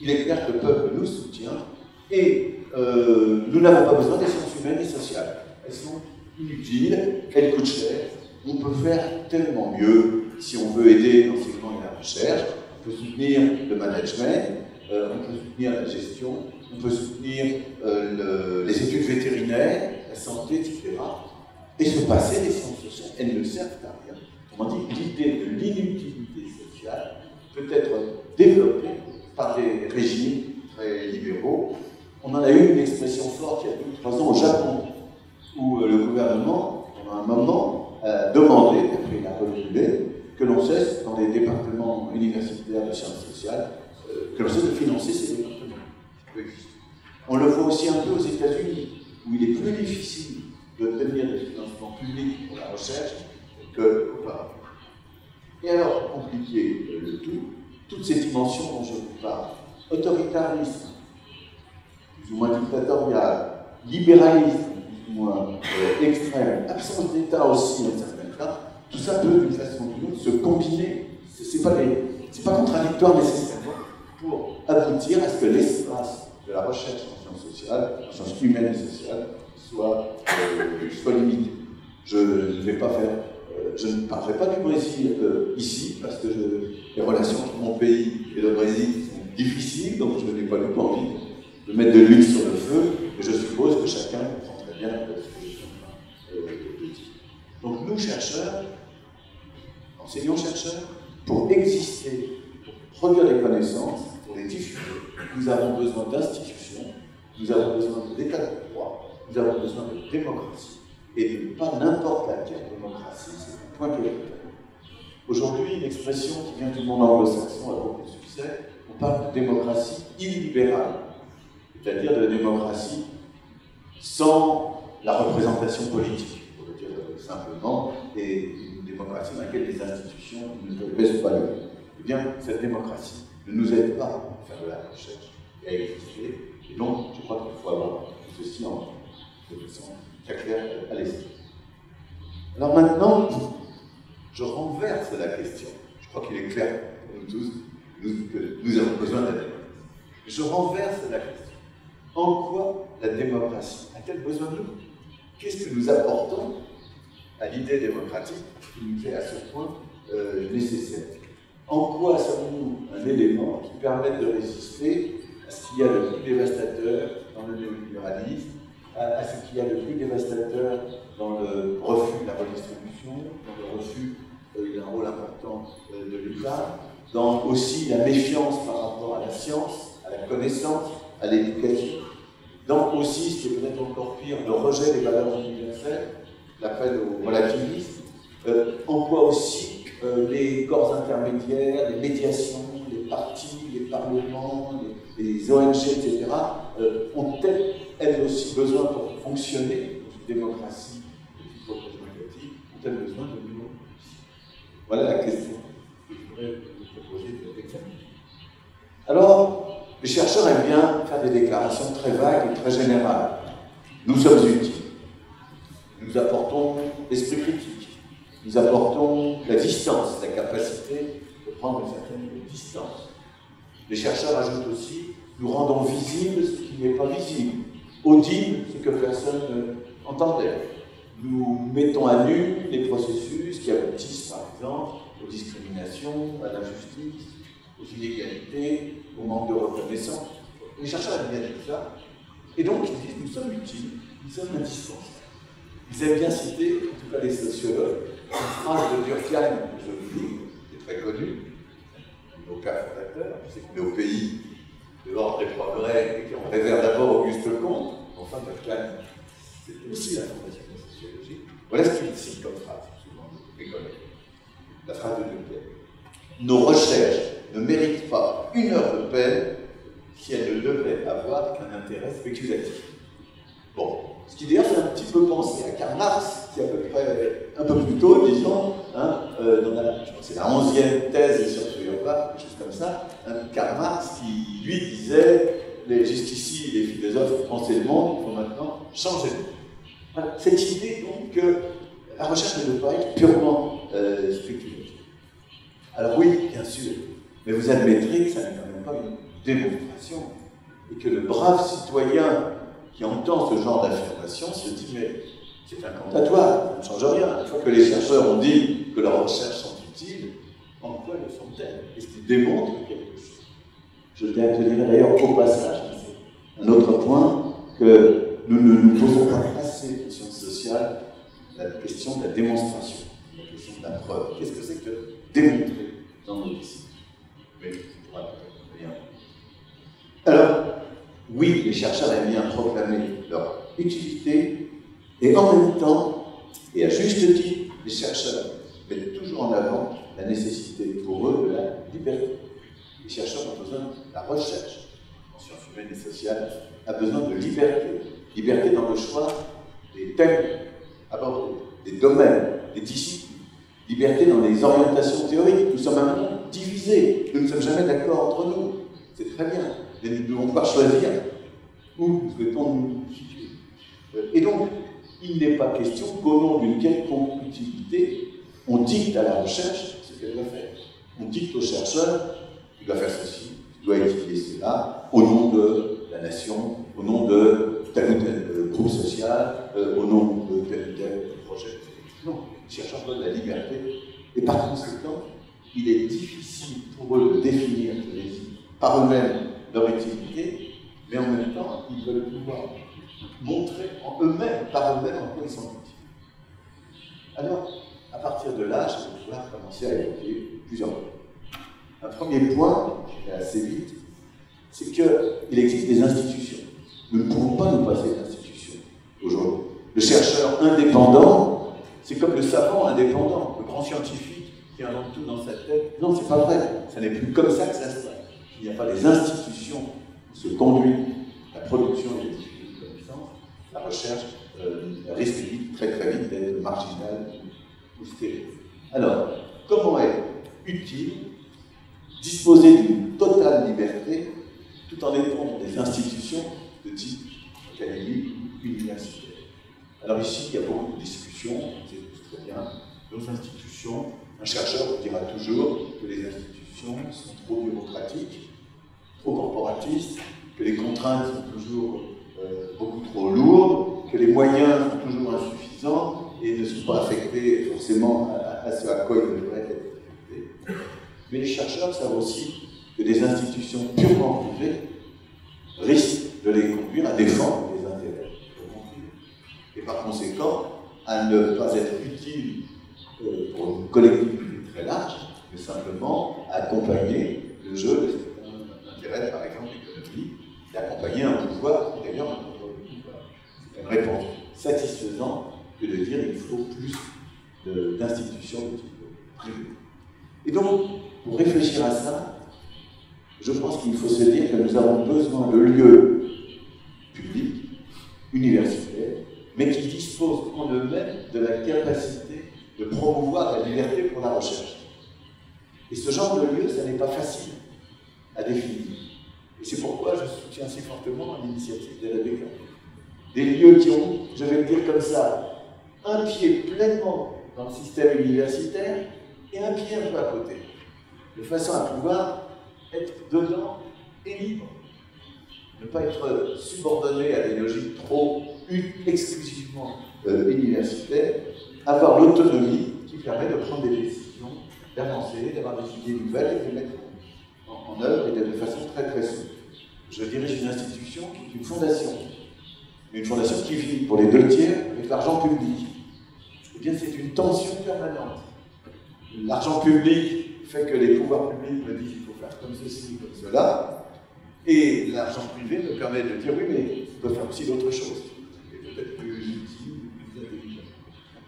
il est clair que le peuple nous soutient et nous n'avons pas besoin des sciences humaines et sociales. Elles sont inutiles, elles coûtent cher, on peut faire tellement mieux si on veut aider l'enseignement et la recherche, on peut soutenir le management, on peut soutenir la gestion, on peut soutenir les études vétérinaires, la santé, etc. Et se passer des sciences sociales, elles ne servent à rien. Autrement dit, l'idée de l'inutilité sociale peut être développée par des régimes très libéraux. On en a eu une expression forte il y a 2 ou 3 ans au Japon, où le gouvernement, pendant un moment, a demandé, après il a reculé, que l'on cesse, dans les départements universitaires de sciences sociales, que l'on cesse de financer ces départements. On le voit aussi un peu aux États-Unis, où il est plus difficile d'obtenir des financements publics pour la recherche qu'auparavant. Et alors, pour compliquer le tout, toutes ces dimensions dont je vous parle, autoritarisme, plus ou moins dictatorial, libéralisme, plus ou moins extrême, absence d'État aussi dans certains cas, tout ça peut d'une façon ou d'une autre se combiner. C'est pas contradictoire nécessairement pour aboutir à ce que l'espace de la recherche en sciences sociales, en sciences humaines et sociales, soit limité. Je ne parlerai pas du Brésil ici, parce que les relations entre mon pays et le Brésil sont difficiles, donc je n'ai pas du tout envie de mettre de l'huile sur le feu, et je suppose que chacun comprend très bien ce que je suis en train de dire. Donc nous, chercheurs, enseignants-chercheurs, pour exister, pour produire des connaissances, pour les diffuser, nous avons besoin d'institutions, nous avons besoin d'état de droit, nous avons besoin de démocratie, et de pas n'importe laquelle démocratie, c'est un point capital. Aujourd'hui, une expression qui vient du monde anglo-saxon à beaucoup de succès, on parle de démocratie illibérale, c'est-à-dire de démocratie sans la représentation politique, pour le dire simplement, et une démocratie dans laquelle les institutions ne pèsent pas le même. Eh bien, cette démocratie ne nous aide pas à faire de la recherche et à exister, et donc je crois qu'il faut avoir tout ceci en faisant très clair à l'esprit. Alors maintenant, je renverse la question. Je crois qu'il est clair pour nous tous que nous avons besoin de la démocratie. Je renverse la question. En quoi la démocratie a-t-elle besoin de nous? Qu'est-ce que nous apportons à l'idée démocratique qui nous est à ce point nécessaire? En quoi sommes-nous un élément qui permette de résister à ce qu'il y a de plus dévastateur dans le néolibéralisme, à ce qu'il y a de plus dévastateur dans le refus de la redistribution, dans le refus d'un rôle important de l'État, dans aussi la méfiance par rapport à la science, à la connaissance, à l'éducation? dans aussi, ce qui est peut-être encore pire, le rejet des valeurs universelles, l'appel au relativisme, emploie aussi les corps intermédiaires, les médiations, les partis, les parlements, les ONG, etc., ont-elles, elles aussi, besoin pour fonctionner dans une démocratie représentative, ont-elles besoin de nous? Voilà la question que je voudrais vous proposer d'examiner. Alors, les chercheurs aiment bien faire des déclarations très vagues et très générales. Nous sommes utiles. Nous apportons l'esprit critique. Nous apportons la distance, la capacité de prendre une certaine distance. Les chercheurs ajoutent aussi, nous rendons visible ce qui n'est pas visible, audible ce que personne n'entendait. Nous mettons à nu les processus qui aboutissent, par exemple, aux discriminations, à l'injustice, aux inégalités, au manque de reconnaissance. Les chercheurs aiment bien tout ça. Et donc, ils disent, nous sommes utiles, nous sommes indispensables. Ils aiment bien citer, en tout cas les sociologues, une phrase de Durkheim, que je vous lis, qui est très connue, nos pères fondateurs, c'est qu'on est au pays de l'ordre des progrès et qu'on révère d'abord Auguste Comte. Enfin, Durkheim, c'est aussi la fondation de la sociologie. Voilà ce qu'il cite comme phrase, souvent, mes collègues. La phrase de Durkheim. Nos recherches ne méritent pas une heure de peine si elles ne devaient avoir qu'un intérêt spéculatif. Bon, ce qui d'ailleurs fait un petit peu penser à Karl Marx, qui à peu près, un peu plus tôt, disons, dans c'est la 11e thèse sur Feuerbach, quelque chose comme ça, Karl Marx qui, lui, disait les justiciers et les philosophes pensaient le monde, il faut maintenant changer le monde. Voilà. Cette idée, donc, que la recherche ne doit pas être purement spéculative. Alors oui, bien sûr, mais vous admettrez que ça n'est quand même pas une démonstration, et que le brave citoyen qui entend ce genre d'affirmation se dit, mais c'est incantatoire, ça ne change rien. Une fois que les chercheurs ont dit que leurs recherches sont utiles, en quoi le sont-elles? Est-ce qu'ils démontrent quelque chose? Je dirais d'ailleurs au passage, un autre point, que nous ne nous posons pas assez en sciences sociales la question de la démonstration, la question de la preuve. Qu'est-ce que c'est que démontrer dans nos disciplines? Mais rien. Alors, oui, les chercheurs aiment bien proclamer leur utilité, et en même temps, et à juste titre, les chercheurs mettent toujours en avant la nécessité pour eux de la liberté. Les chercheurs ont besoin de la recherche en sciences humaines et sociales, a besoin de liberté. Liberté dans le choix des thèmes abordés, des domaines, des disciplines. Liberté dans les orientations théoriques. Nous sommes un monde divisé. Nous ne sommes jamais d'accord entre nous. C'est très bien. Mais nous ne devons pas choisir où nous souhaitons nous situer. Et donc, il n'est pas question qu'au nom d'une quelconque utilité, on dicte à la recherche ce qu'elle doit faire. On dicte aux chercheurs, il doit faire ceci, il doit étudier cela, au nom de la nation, au nom de tel ou tel groupe social, au nom de tel ou tel projet. Non, les chercheurs veulent la liberté, et par conséquent, il est difficile pour eux de définir par eux-mêmes leur utilité, mais en même temps, ils veulent pouvoir montrer en eux-mêmes, par eux-mêmes, en quoi ils sont utiles. Alors, à partir de là, je vais pouvoir commencer à évoquer plusieurs points. Un premier point, je vais assez vite, c'est qu'il existe des institutions. Nous ne pouvons pas nous passer d'institutions aujourd'hui. Le chercheur indépendant, c'est comme le savant indépendant, le grand scientifique qui invente tout dans sa tête. Non, c'est pas vrai. Ça n'est plus comme ça que ça se passe. Il n'y a pas des institutions qui se conduisent la production et la diffusion de connaissances. La recherche risque vite, très très vite d'être marginale ou stérile. Alors, comment est utile disposer d'une totale liberté tout en étant dans des institutions de type académique ou universitaire? Alors ici, il y a beaucoup de discussions, on sait tous très bien, nos institutions, un chercheur vous dira toujours que les institutions sont trop bureaucratiques, trop corporatistes, que les contraintes sont toujours beaucoup trop lourdes, que les moyens sont toujours insuffisants et ne sont pas affectés forcément à ce à quoi ils devraient être affectés. Mais les chercheurs savent aussi que des institutions purement privées risquent de les conduire à défendre les intérêts purement privés. Et par conséquent, à ne pas être utiles pour une collectivité très large, mais simplement à accompagner le jeu de certains intérêts, par exemple l'économie, et accompagner un pouvoir, d'ailleurs un pouvoir plus d'institutions de type privé. Et donc, pour réfléchir à ça, je pense qu'il faut se dire que nous avons besoin de lieux publics, universitaires, mais qui disposent en eux-mêmes de la capacité de promouvoir la liberté pour la recherche. Et ce genre de lieu, ça n'est pas facile à définir. Et c'est pourquoi je soutiens si fortement l'initiative de Rebecca. Des lieux qui ont, je vais le dire comme ça, un pied pleinement dans le système universitaire et un pied un peu à côté, de façon à pouvoir être dedans et libre. Ne pas être subordonné à des logiques trop exclusivement universitaires, avoir l'autonomie qui permet de prendre des décisions, d'avancer, d'avoir des idées nouvelles et de les mettre en œuvre et de façon très très souple. Je dirige une institution qui est une fondation qui vit pour les 2/3 avec l'argent public. Eh bien, c'est une tension permanente. L'argent public fait que les pouvoirs publics me disent qu'il faut faire comme ceci, comme cela, et l'argent privé me permet de dire oui, mais on peut faire aussi d'autres choses, et peut-être plus utiles, plus intelligentes.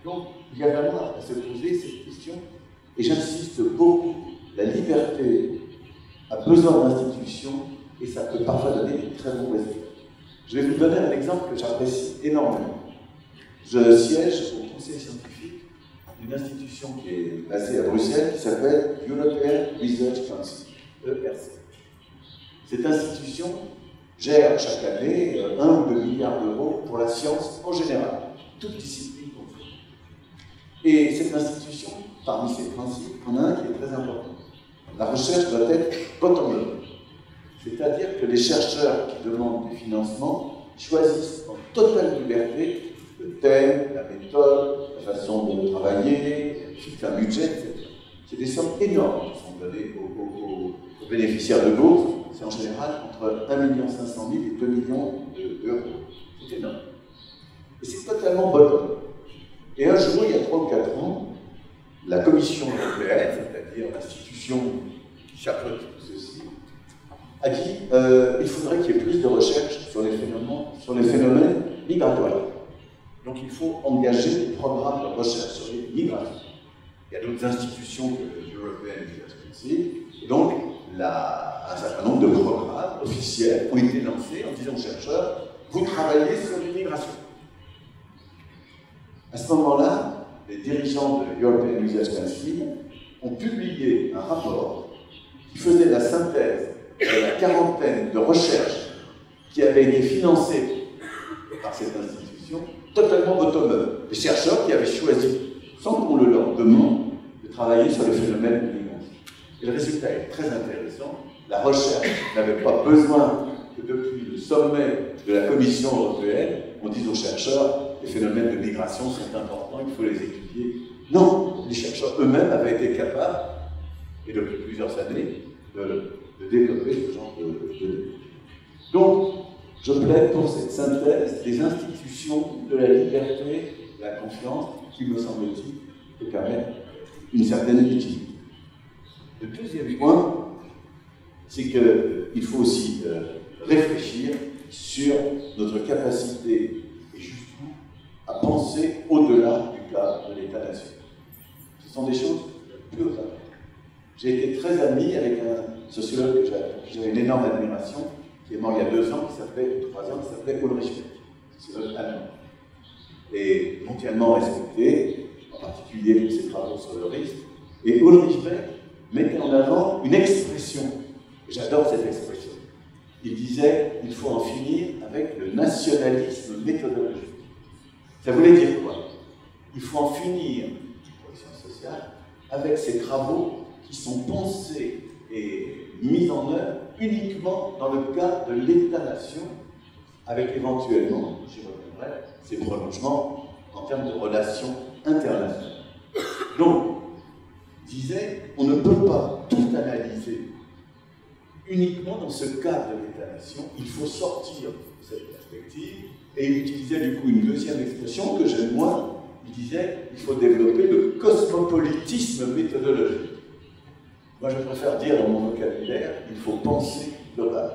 Donc, il y a vraiment à se poser cette question, et j'insiste beaucoup, la liberté a besoin d'institutions, et ça peut parfois donner de très bons résultats. Je vais vous donner un exemple que j'apprécie énormément. Je siège au conseil scientifique d'une institution qui est basée à Bruxelles, qui s'appelle European Research Council, ERC. Cette institution gère chaque année 1 ou 2 milliards d'euros pour la science en général, toute discipline confondue. Et cette institution, parmi ses principes, en a un qui est très important. La recherche doit être bottom-up. C'est-à-dire que les chercheurs qui demandent du financement choisissent en totale liberté le thème, la méthode, la façon de travailler, fixent un budget, etc. C'est des sommes énormes qui sont données aux bénéficiaires de bourse. C'est en général entre 1 500 000 et 2 millions d'euros. C'est énorme. Et c'est totalement bottom. Et un jour, il y a 3 ou 4 ans, la Commission européenne, c'est-à-dire l'institution qui chapeaute tout ceci, a dit il faudrait qu'il y ait plus de recherche sur les phénomènes migratoires. Donc il faut engager des programmes de recherche sur les migrations. Il y a d'autres institutions que l'European Research Council. Et donc, un certain nombre de programmes officiels ont été lancés en disant aux chercheurs, vous travaillez sur l'immigration. À ce moment-là, les dirigeants de l'European Research Council ont publié un rapport qui faisait la synthèse de la quarantaine de recherches qui avaient été financées par cette institution, totalement bottom-up. Les chercheurs qui avaient choisi, sans qu'on le leur demande, de travailler sur les phénomènes de migration. Et le résultat est très intéressant. La recherche n'avait pas besoin que depuis le sommet de la Commission européenne, on dise aux chercheurs, les phénomènes de migration sont importants, il faut les étudier. Non, les chercheurs eux-mêmes avaient été capables, et depuis plusieurs années, de développer ce genre de... Donc, je plaide pour cette synthèse des institutions de la liberté, de la confiance, qui, me semble-t-il, peut permettre une certaine utilité. Le deuxième point, c'est qu'il faut aussi réfléchir sur notre capacité, et justement, à penser au-delà du cadre de l'État-nation. Ce sont des choses plus hautes. J'ai été très ami avec un sociologue que j'avais une énorme admiration, qui est mort il y a 2 ans, 3 ans, qui s'appelait Ulrich Beck, sociologue allemand. Et mondialement respecté, en particulier pour ses travaux sur le risque. Et Ulrich Beck mettait en avant une expression, et j'adore cette expression. Il disait, il faut en finir avec le nationalisme méthodologique. Ça voulait dire quoi? Il faut en finir, pour les sciences sociales, avec ces travaux qui sont pensés et mis en œuvre uniquement dans le cadre de l'État-nation, avec éventuellement, j'y reviendrai, ces prolongements en termes de relations internationales. Donc, disait, on ne peut pas tout analyser uniquement dans ce cadre de l'État-nation, il faut sortir de cette perspective, et il utilisait du coup une deuxième expression que j'aime moins, il disait, il faut développer le cosmopolitisme méthodologique. Moi, je préfère dire dans mon vocabulaire, il faut penser global.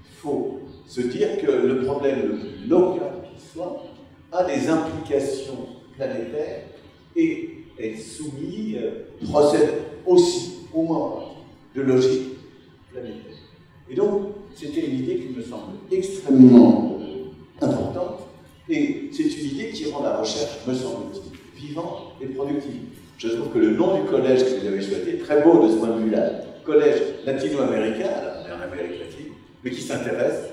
Il faut se dire que le problème le plus local qui soit a des implications planétaire et est soumis, procède aussi au moins de logique planétaire. Et donc, c'était une idée qui me semble extrêmement importante, et c'est une idée qui rend la recherche, me semble-t-il, vivante et productive. Je trouve que le nom du collège que vous avez choisi est très beau de ce point de vue-là. Collège latino-américain, alors on est en Amérique latine, mais qui s'intéresse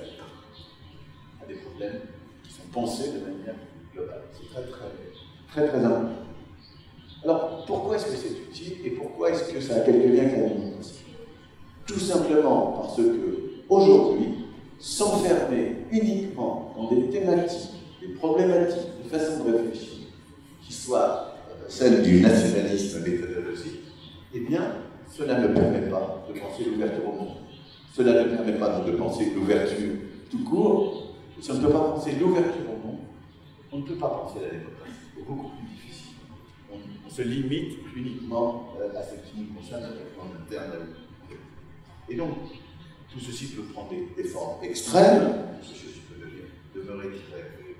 à des problèmes qui sont pensés de manière globale. C'est très important. Alors, pourquoi est-ce que c'est utile et pourquoi est-ce que ça a quelques liens avec la démocratie? Tout simplement parce que, aujourd'hui, s'enfermer uniquement dans des thématiques, des problématiques, des façons de réfléchir, qui soient celles du nationalisme méthodologique, eh bien, cela ne permet pas de penser l'ouverture au monde. Cela ne permet pas de penser l'ouverture tout court. Et si on ne peut pas penser l'ouverture au monde, on ne peut pas penser la démocratie. C'est beaucoup plus difficile. On se limite uniquement à ce qui nous concerne en interne. Et donc, tout ceci peut prendre des formes extrêmes, tout ceci peut demeurer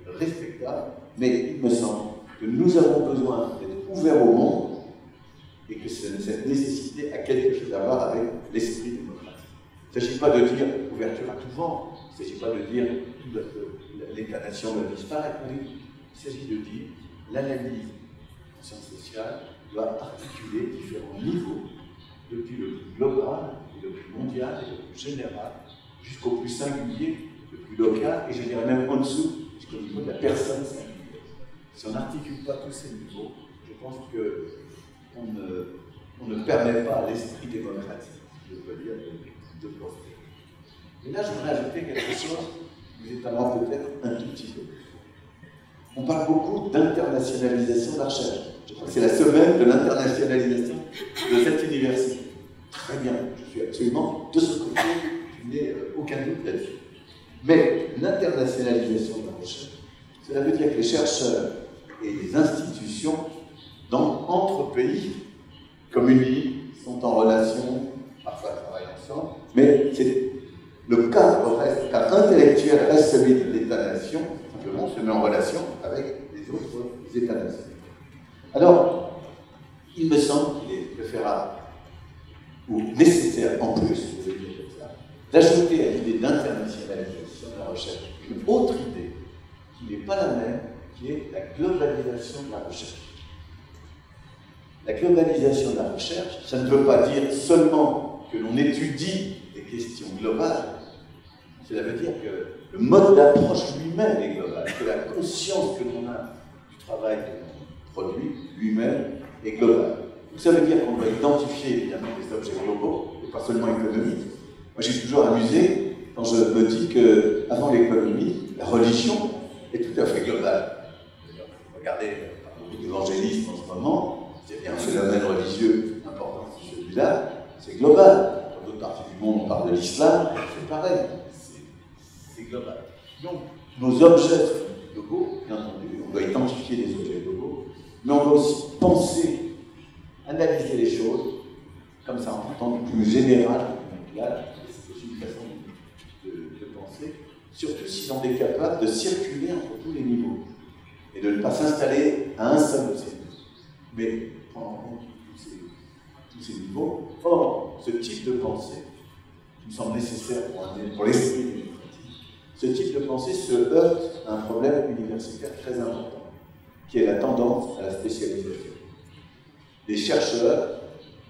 très respectable, mais il me semble que nous avons besoin d'être ouverts au monde et que cette nécessité a quelque chose à voir avec l'esprit démocratique. Il ne s'agit pas de dire ouverture à tout vent, il ne s'agit pas de dire que l'État-nation doit disparaître, il s'agit de dire l'analyse en sciences sociales doit articuler différents niveaux, depuis le plus global, le plus mondial et le plus général, jusqu'au plus singulier, le plus local, et je dirais même en dessous, jusqu'au niveau de la personne singulière. Si on n'articule pas tous ces niveaux, je pense qu'on ne permet pas à l'esprit démocratique, je peux dire, de prospérer. Et là, je voudrais ajouter quelque chose, vous êtes alors peut-être un tout petit peu. On parle beaucoup d'internationalisation de la recherche. Je crois que c'est la semaine de l'internationalisation de cette université. Très bien, je suis absolument de ce côté, je n'ai aucun doute là-dessus. Mais l'internationalisation de la recherche, cela veut dire que les chercheurs et les institutions entre pays communient, sont en relation, parfois travaillent ensemble, mais le cadre intellectuel reste celui de l'État-nation, simplement on se met en relation avec les autres États-nations. Alors, il me semble qu'il est préférable ou nécessaire en plus, je vais dire comme ça, d'ajouter à l'idée d'internationalisation de la recherche une autre idée qui n'est pas la même, qui est la globalisation de la recherche. La globalisation de la recherche, ça ne veut pas dire seulement que l'on étudie des questions globales, cela veut dire que le mode d'approche lui-même est global, que la conscience que l'on a du travail que l'on produit lui-même est globale. Donc ça veut dire qu'on doit identifier évidemment des objets globaux, et pas seulement économiques. Moi j'ai toujours amusé quand je me dis qu'avant l'économie, la religion est tout à fait globale. Regardez, par beaucoup d'évangélisme en ce moment, c'est bien un phénomène religieux important, celui-là, c'est global. Dans d'autres parties du monde, on parle de l'islam, c'est pareil, c'est global. Donc, nos objets globaux, bien entendu, on doit identifier des objets globaux, mais on doit aussi penser, analyser les choses, comme ça, en temps plus général, mondial, c'est aussi une façon de penser, surtout si on est capable de circuler entre tous les niveaux, et de ne pas s'installer à un seul de ces niveaux, mais prendre en compte tous ces niveaux. Or, ce type de pensée, qui me semble nécessaire pour l'esprit démocratique, ce type de pensée se heurte à un problème universitaire très important, qui est la tendance à la spécialisation. Les chercheurs,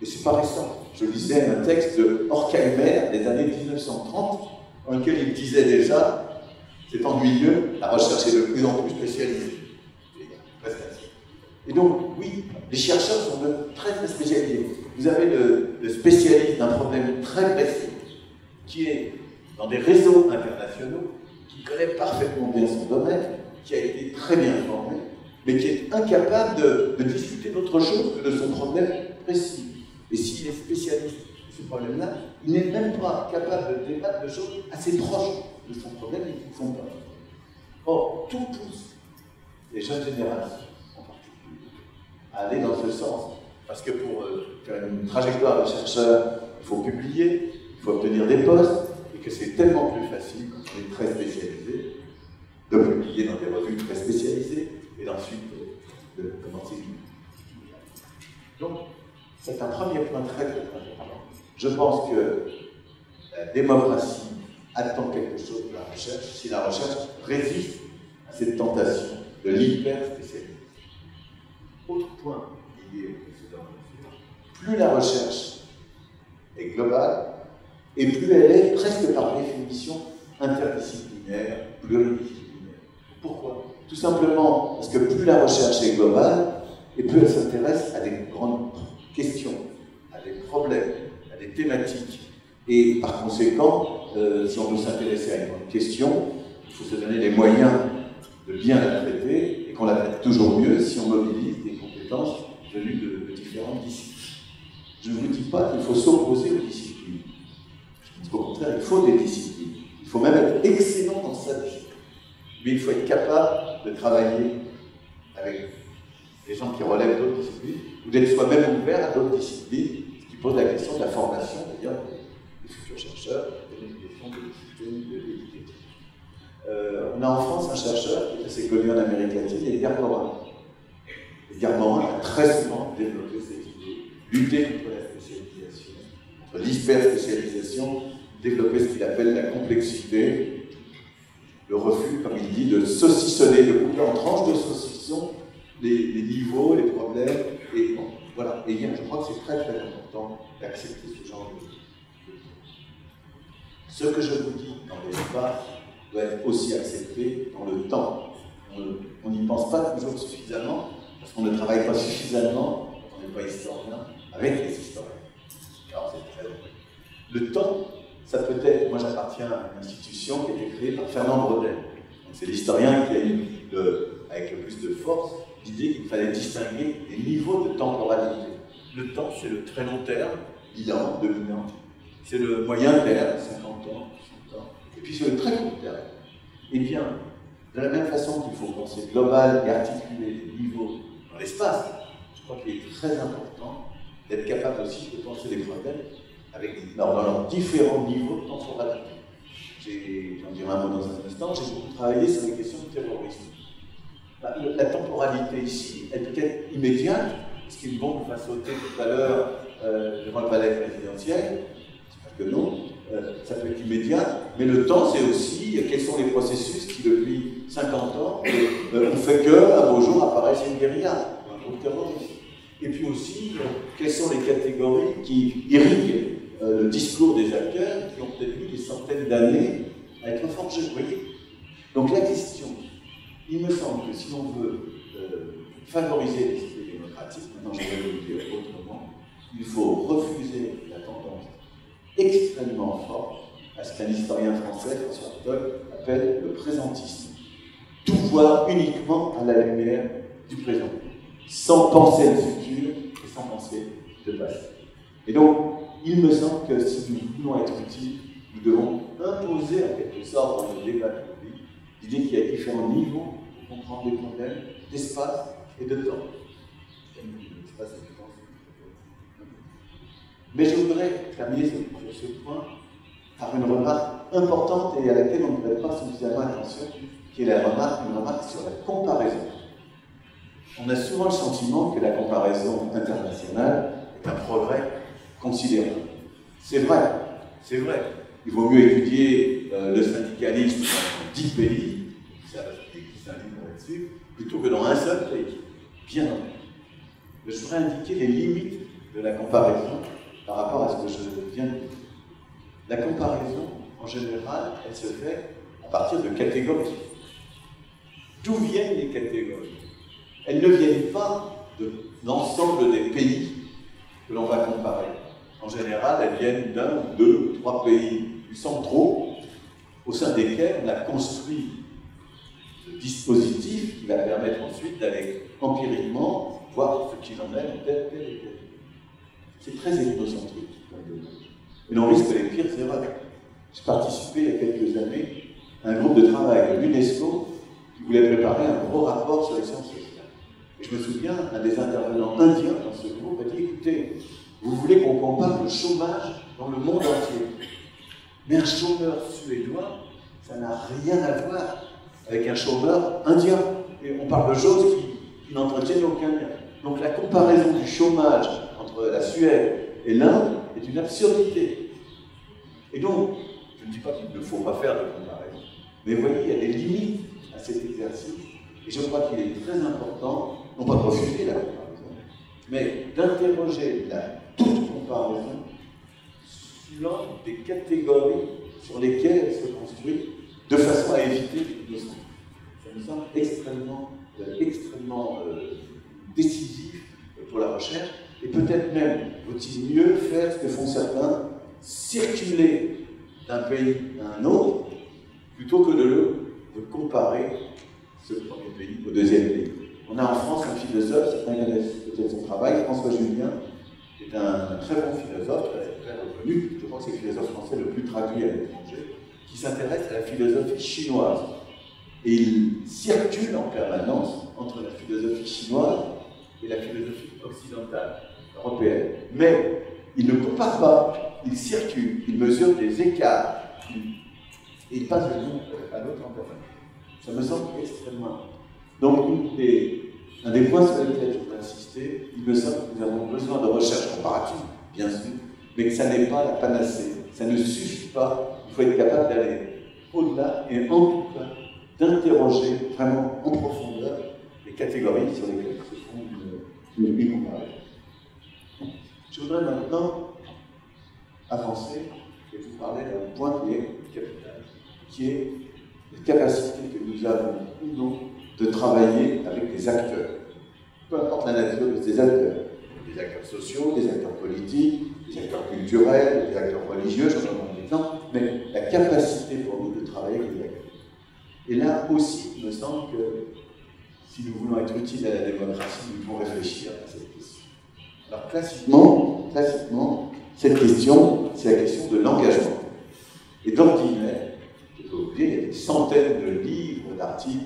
et c'est pas récent, je lisais un texte de Horkheimer des années 1930, dans lequel il disait déjà, c'est ennuyeux, la recherche est de plus en plus spécialisée. Et donc, oui, les chercheurs sont très très spécialisés. Vous avez le spécialiste d'un problème très précis, qui est dans des réseaux internationaux, qui connaît parfaitement bien son domaine, qui a été très bien formé, mais qui est incapable de discuter d'autre chose que de son problème précis. Et s'il est spécialiste de ce problème-là, il n'est même pas capable de débattre de choses assez proches de son problème et qui ne sont pas. Or, tout pousse les jeunes générations, en particulier, à aller dans ce sens. Parce que pour faire une trajectoire de chercheur, il faut publier, il faut obtenir des postes, et que c'est tellement plus facile, quand on est très spécialisé, de publier dans des revues très spécialisées, et d'ensuite de commencer. Donc, c'est un premier point très très important. Je pense que la démocratie attend quelque chose de la recherche si la recherche résiste à cette tentation de l'hyper-spécialisation. Autre point lié au précédent, plus la recherche est globale, et plus elle est presque par définition interdisciplinaire, pluridisciplinaire. Pourquoi? Tout simplement parce que plus la recherche est globale, et plus elle s'intéresse à des grandes questions, à des problèmes, à des thématiques. Et par conséquent, si on veut s'intéresser à une grande question, il faut se donner les moyens de bien la traiter, et qu'on la traite toujours mieux si on mobilise des compétences venues de différentes disciplines. Je ne vous dis pas qu'il faut s'opposer aux disciplines. Je dis au contraire, il faut des disciplines. Il faut même être excellent dans sa discipline. Mais il faut être capable de travailler avec des gens qui relèvent d'autres disciplines, ou d'être soi-même ouvert à d'autres disciplines, ce qui pose la question de la formation, d'ailleurs, des futurs chercheurs, et des questions de discipline, de l'éducation. On a en France un chercheur qui est assez connu en Amérique latine, Edgar Morin. Edgar Morin a très souvent développé cette idée, lutter contre la spécialisation, contre l'hyper-spécialisation, développer ce qu'il appelle la complexité, le refus, comme il dit, de saucissonner, de couper en tranches de saucisson les niveaux, les problèmes, et bon, voilà. Et je crois que c'est très très important d'accepter ce genre de choses. Ce que je vous dis dans l'espace doit être aussi accepté dans le temps. On n'y pense pas toujours suffisamment, parce qu'on ne travaille pas suffisamment, quand on n'est pas historien, avec les historiens. Alors c'est très vrai. Le temps, ça peut être, moi j'appartiens à une institution qui a été créée par Fernand Braudel. C'est l'historien qui a eu, avec le plus de force, l'idée qu'il fallait distinguer les niveaux de temporalité. Le temps, c'est le très long terme, 10 ans, 2000 ans. C'est le moyen terme, 50 ans, 100 ans. Et puis c'est le très court terme. Eh bien, de la même façon qu'il faut penser global et articuler les niveaux dans l'espace, je crois qu'il est très important d'être capable aussi de penser les problèmes dans leurs différents niveaux de temporalité. J'en dirai un mot dans un instant, j'ai beaucoup travaillé sur les questions de terrorisme. La temporalité ici, elle peut être immédiate, ce qui est bon nous fasse sauter tout à l'heure devant le palais présidentiel, j'espère que non, ça peut être immédiat, mais le temps c'est aussi quels sont les processus qui depuis 50 ans ont fait qu'un beau jour apparaisse une guérilla, un groupe terroriste. Et puis aussi, quelles sont les catégories qui irriguent le discours des acteurs qui ont peut-être eu des centaines d'années à être forgés, vous voyez. Donc la question, il me semble que si l'on veut favoriser les idées démocratiques, maintenant je vais vous le dire autrement, il faut refuser la tendance extrêmement forte à ce qu'un historien français, François Hartog, appelle le présentisme. Tout voir uniquement à la lumière du présent, sans penser le futur et sans penser le passé. Et donc, il me semble que si nous voulons être utiles, nous devons imposer en quelque sorte dans le débat public l'idée qu'il y a différents niveaux pour comprendre les problèmes d'espace et de temps. Mais je voudrais terminer sur ce point par une remarque importante et à laquelle on ne prête pas suffisamment attention, qui est une remarque sur la comparaison. On a souvent le sentiment que la comparaison internationale est un progrès considérable. C'est vrai, c'est vrai. Il vaut mieux étudier le syndicalisme dans 10 pays, ça existe un livre là-dessus, plutôt que dans un seul pays. Bien entendu. Mais je voudrais indiquer les limites de la comparaison par rapport à ce que je viens de dire. La comparaison, en général, elle se fait à partir de catégories. D'où viennent les catégories? Elles ne viennent pas de l'ensemble des pays que l'on va comparer. En général, elles viennent d'un ou deux ou trois pays centraux au sein desquels on a construit ce dispositif qui va permettre ensuite d'aller empiriquement voir ce qu'il en est dans tel et tel. C'est très ethnocentrique. Et l'on risque les pires erreurs. J'ai participé il y a quelques années à un groupe de travail de l'UNESCO qui voulait préparer un gros rapport sur les sciences sociales. Et je me souviens, un des intervenants indiens dans ce groupe a dit, écoutez, vous voulez qu'on compare le chômage dans le monde entier. Mais un chômeur suédois, ça n'a rien à voir avec un chômeur indien. Et on parle de choses qui qui n'entretiennent aucun lien. Donc la comparaison du chômage entre la Suède et l'Inde est une absurdité. Et donc, je ne dis pas qu'il ne faut pas faire de comparaison, mais vous voyez, il y a des limites à cet exercice, et je crois qu'il est très important, non pas de refuser la comparaison, mais d'interroger la toute comparaison suivant des catégories sur lesquelles elle se construit, de façon à éviter les notions. Ça me semble extrêmement décisif pour la recherche, et peut-être même faut-il mieux faire ce que font certains, circuler d'un pays à un autre, plutôt que de comparer ce premier pays au deuxième pays. On a en France un philosophe, certains connaissent peut-être son travail, François Julien, qui est un très bon philosophe, très reconnu, je pense que c'est le philosophe français le plus traduit à l'étranger, qui s'intéresse à la philosophie chinoise. Et il circule en permanence entre la philosophie chinoise et la philosophie occidentale, européenne. Mais il ne compare pas, il circule, il mesure des écarts, et il passe de l'un à l'autre en permanence. Ça me semble extrêmement important. Donc, un des points sur lesquels je voudrais insister, il me semble que nous avons besoin de recherche comparative, bien sûr, mais que ça n'est pas la panacée. Ça ne suffit pas. Il faut être capable d'aller au-delà et en tout cas d'interroger vraiment en profondeur les catégories sur lesquelles se font une comparaison. Je voudrais maintenant avancer et vous parler d'un point qui est capital, qui est la capacité que nous avons ou non de travailler avec des acteurs. Peu importe la nature de ces acteurs. Des acteurs sociaux, des acteurs politiques, des acteurs culturels, des acteurs religieux, j'en donne un exemple, mais la capacité pour nous de travailler avec des acteurs. Et là aussi, il me semble que si nous voulons être utiles à la démocratie, nous devons réfléchir à cette question. Alors classiquement, cette question, c'est la question de l'engagement. Et d'ordinaire, je peux vous dire, il y a des centaines de livres, d'articles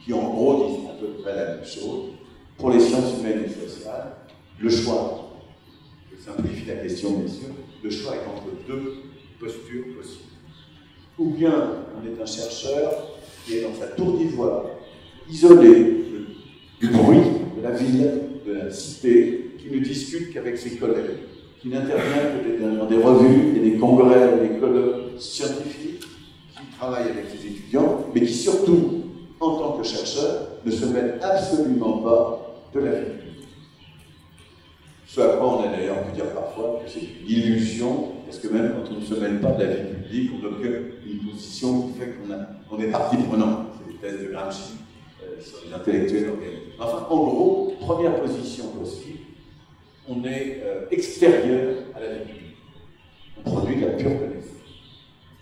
qui en gros disent à peu près la même chose. Pour les sciences humaines et sociales, le choix, je simplifie la question bien sûr, le choix est entre deux postures possibles. Ou bien on est un chercheur qui est dans sa tour d'ivoire, isolé du bruit de la ville, de la cité, qui ne discute qu'avec ses collègues, qui n'intervient peut-être dans des revues et des congrès, des colloques scientifiques, qui travaille avec ses étudiants, mais qui surtout, en tant que chercheur, ne se mêle absolument pas de la vie publique. Ce à quoi on a d'ailleurs pu dire parfois que c'est une illusion, parce que même quand on ne se mêle pas de la vie publique, on occupe une position qui fait qu'on est partie prenante. C'est les thèses de Gramsci sur les intellectuels organisés. Enfin, en gros, première position possible, on est extérieur à la vie publique. On produit de la pure connaissance.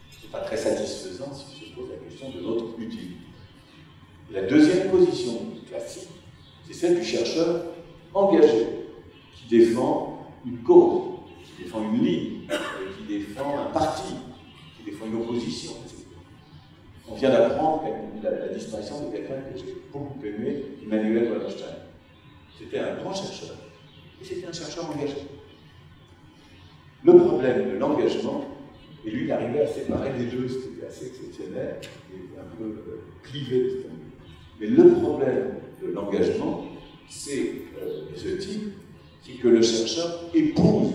Ce n'est pas très satisfaisant si on se pose la question de notre utilité. La deuxième position classique, c'est celle du chercheur engagé, qui défend une cause, qui défend une ligne, qui défend un parti, qui défend une opposition, etc. On vient d'apprendre la disparition de quelqu'un que j'ai beaucoup aimé, Immanuel Wallerstein. C'était un grand chercheur, et c'était un chercheur engagé. Le problème de l'engagement, et lui, il arrivait à séparer les deux, c'était assez exceptionnel, et un peu clivé. Mais le problème de l'engagement, c'est ce type, c'est que le chercheur épouse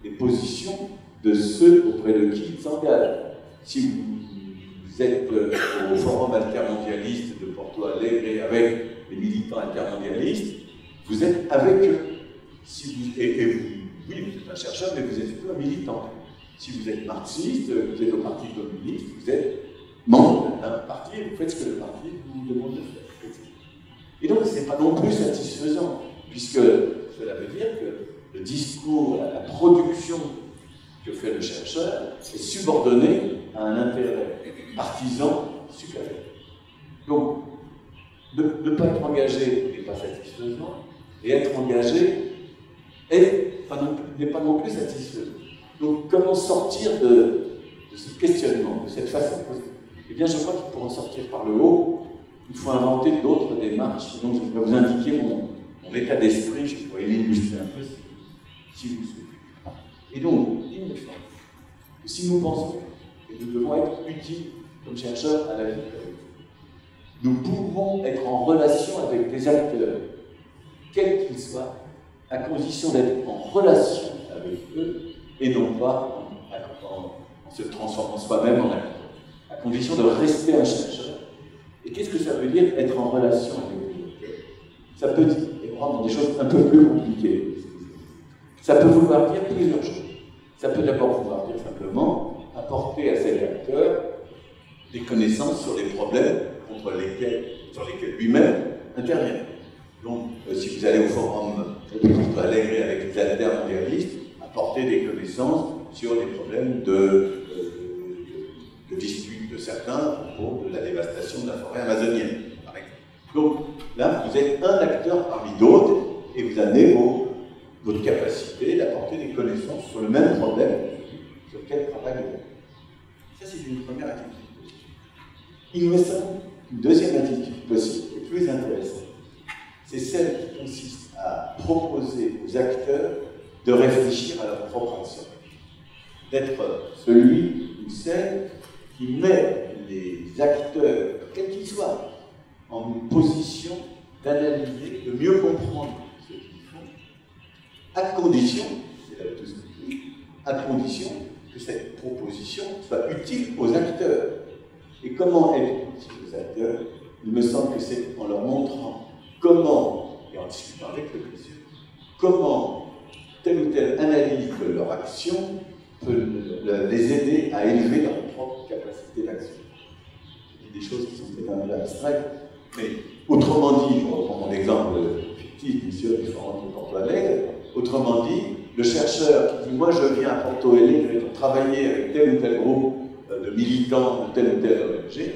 les positions de ceux auprès de qui il s'engage. Si vous êtes au forum altermondialiste de Porto Alegre avec les militants altermondialistes, vous êtes avec eux. Oui, vous êtes un chercheur, mais vous êtes surtout un militant. Si vous êtes marxiste, vous êtes au Parti communiste, vous êtes membre d'un parti et vous faites ce que le parti vous demande de faire. Et donc, ce n'est pas non plus satisfaisant, puisque cela veut dire que le discours, la production que fait le chercheur est subordonné à un intérêt partisan supérieur. Donc, ne pas être engagé n'est pas satisfaisant, et être engagé n'est pas non plus satisfaisant. Donc, comment sortir de ce questionnement, de cette façon de poser? Eh bien, je crois qu'il pour en sortir par le haut, il faut inventer d'autres démarches. Donc, je vais vous indiquer mon état d'esprit, je pourrais l'illustrer un peu si vous le souhaitez. Et donc, il me semble que si nous pensons que nous devons être utiles comme chercheurs à la vie collective, nous pouvons être en relation avec des acteurs quels qu'ils soient, à condition d'être en relation avec eux et non pas en se transformant soi-même en acteur, à condition de rester un chercheur. Et qu'est-ce que ça veut dire être en relation avec eux? Ça peut dire, et rendre des choses un peu plus compliquées. Ça peut vouloir dire plusieurs choses. Ça peut d'abord vouloir dire simplement apporter à cet acteur des connaissances sur les problèmes sur lesquels lui-même intervient. Donc, si vous allez au forum de Porto Alegre avec les altermondialistes, apporter des connaissances sur les problèmes de dispute de certains à propos de la dévastation de la forêt amazonienne, par exemple. Donc, là, vous êtes un acteur parmi d'autres et vous avez votre capacité d'apporter des connaissances sur le même problème sur lequel travaille le. Ça, c'est une première attitude. Il me semble qu'une deuxième attitude possible, et plus intéressante, c'est celle qui consiste à proposer aux acteurs de réfléchir à leur propre action. D'être celui ou celle qui met les acteurs, quels qu'ils soient, en une position d'analyser, de mieux comprendre ce qu'ils font, à condition, c'est là tout ce que je dis, à condition que cette proposition soit utile aux acteurs. Et comment être utile aux acteurs? Il me semble que c'est en leur montrant comment, et en discutant avec eux, bien sûr, comment telle ou telle analyse de leur action peut les aider à élever leur propre capacité d'action. Je dis des choses qui sont peut-être un peu abstraites, mais autrement dit, je reprends mon exemple fictif, monsieur, du forum de Porto Alegre, autrement dit, le chercheur qui dit « moi je viens à Porto Alegre pour travailler avec tel ou tel groupe de militants de telle ou telle ONG »,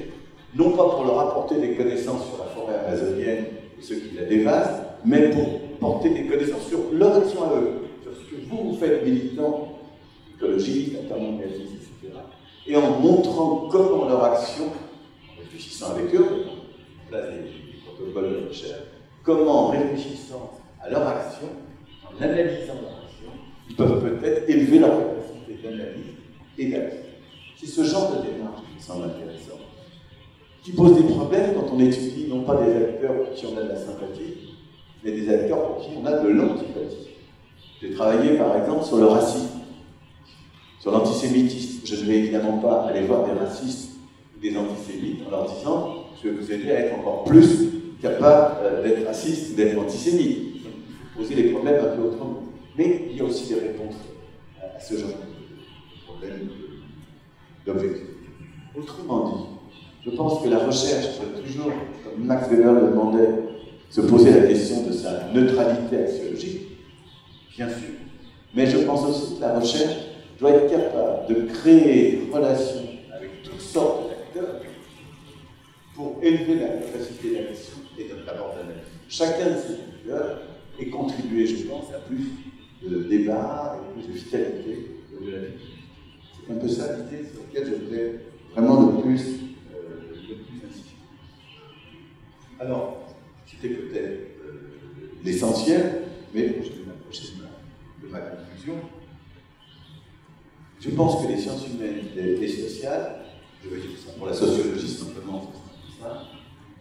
non pas pour leur apporter des connaissances sur la forêt amazonienne et ceux qui la dévastent, mais pour porter des connaissances sur leur action à eux, sur ce que vous faites militants, écologistes, intermondialistes, etc. Et en montrant comment leur action, en réfléchissant avec eux, en place des protocoles de recherche, comment en réfléchissant à leur action, en analysant leur action, ils peuvent peut-être élever leur capacité d'analyse et d'action. C'est ce genre de démarche qui me semble intéressant, qui pose des problèmes quand on étudie non pas des acteurs pour qui on a de la sympathie, mais des acteurs pour qui on a de l'antipathie. J'ai travaillé par exemple sur le racisme, sur l'antisémitisme. Je ne vais évidemment pas aller voir des racistes ou des antisémites en leur disant « je vais vous aider à être encore plus capable d'être raciste ou d'être antisémite ». Il faut poser les problèmes un peu autrement. Mais il y a aussi des réponses à ce genre de problèmes d'objectifs. Autrement dit, je pense que la recherche doit toujours, comme Max Weber le demandait, se poser la question de sa neutralité axiologique, bien sûr. Mais je pense aussi que la recherche doit être capable de créer des relations avec toutes sortes d'acteurs pour élever la capacité d'action et d'abord d'analyse. Chacun de ces acteurs et contribuer, je pense, à plus de débat et plus de vitalité de la vie. C'est un peu ça l'idée sur laquelle je voudrais vraiment le plus insister. Alors, c'était peut-être l'essentiel, mais je vais m'approcher de ma conclusion. Je pense que les sciences humaines et les sociales, je vais dire ça pour la sociologie simplement,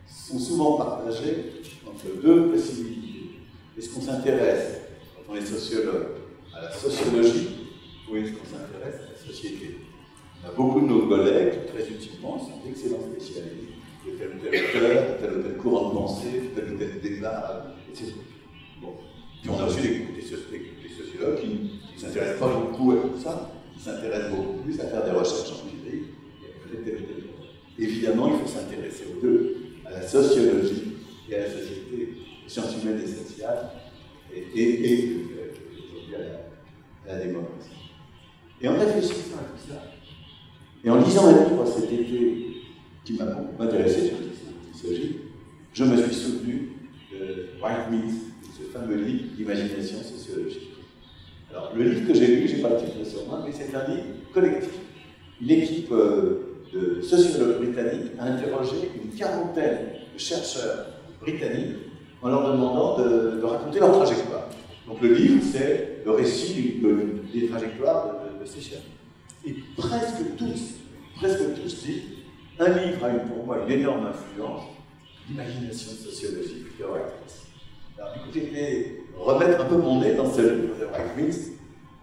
sont souvent partagées entre deux possibilités. Est-ce qu'on s'intéresse, quand on est sociologue, à la sociologie, ou est-ce qu'on s'intéresse à la société? On a beaucoup de nos collègues qui, très utilement, sont d'excellents spécialistes de tel ou tel auteur, de tel ou tel courant de pensée, de tel ou tel débat, etc. Bon. Puis on a aussi des sociologues qui ne s'intéressent pas beaucoup à tout ça, qui s'intéressent beaucoup plus à faire des recherches empiriques et à tel ou tel. Évidemment, il faut s'intéresser aux deux, à la sociologie et à la société, aux sciences humaines et sociales, et à la démocratie. Et en réfléchissant à tout ça, et en lisant un livre cet été qui m'a beaucoup intéressé sur la sociologie, je me suis souvenu de White Mills, ce fameux livre d'imagination sociologique. Alors, le livre que j'ai lu, je n'ai pas le titre sur moi, mais c'est un livre collectif. Une équipe de sociologues britanniques a interrogé une quarantaine de chercheurs britanniques en leur demandant de raconter leur trajectoire. Donc le livre, c'est le récit des trajectoires de ces chercheurs. Et presque tous disent, un livre a eu pour moi une énorme influence, l'imagination sociologique de White Mills. Alors, écoutez, je vais remettre un peu mon nez dans ce livre de Wright Mills.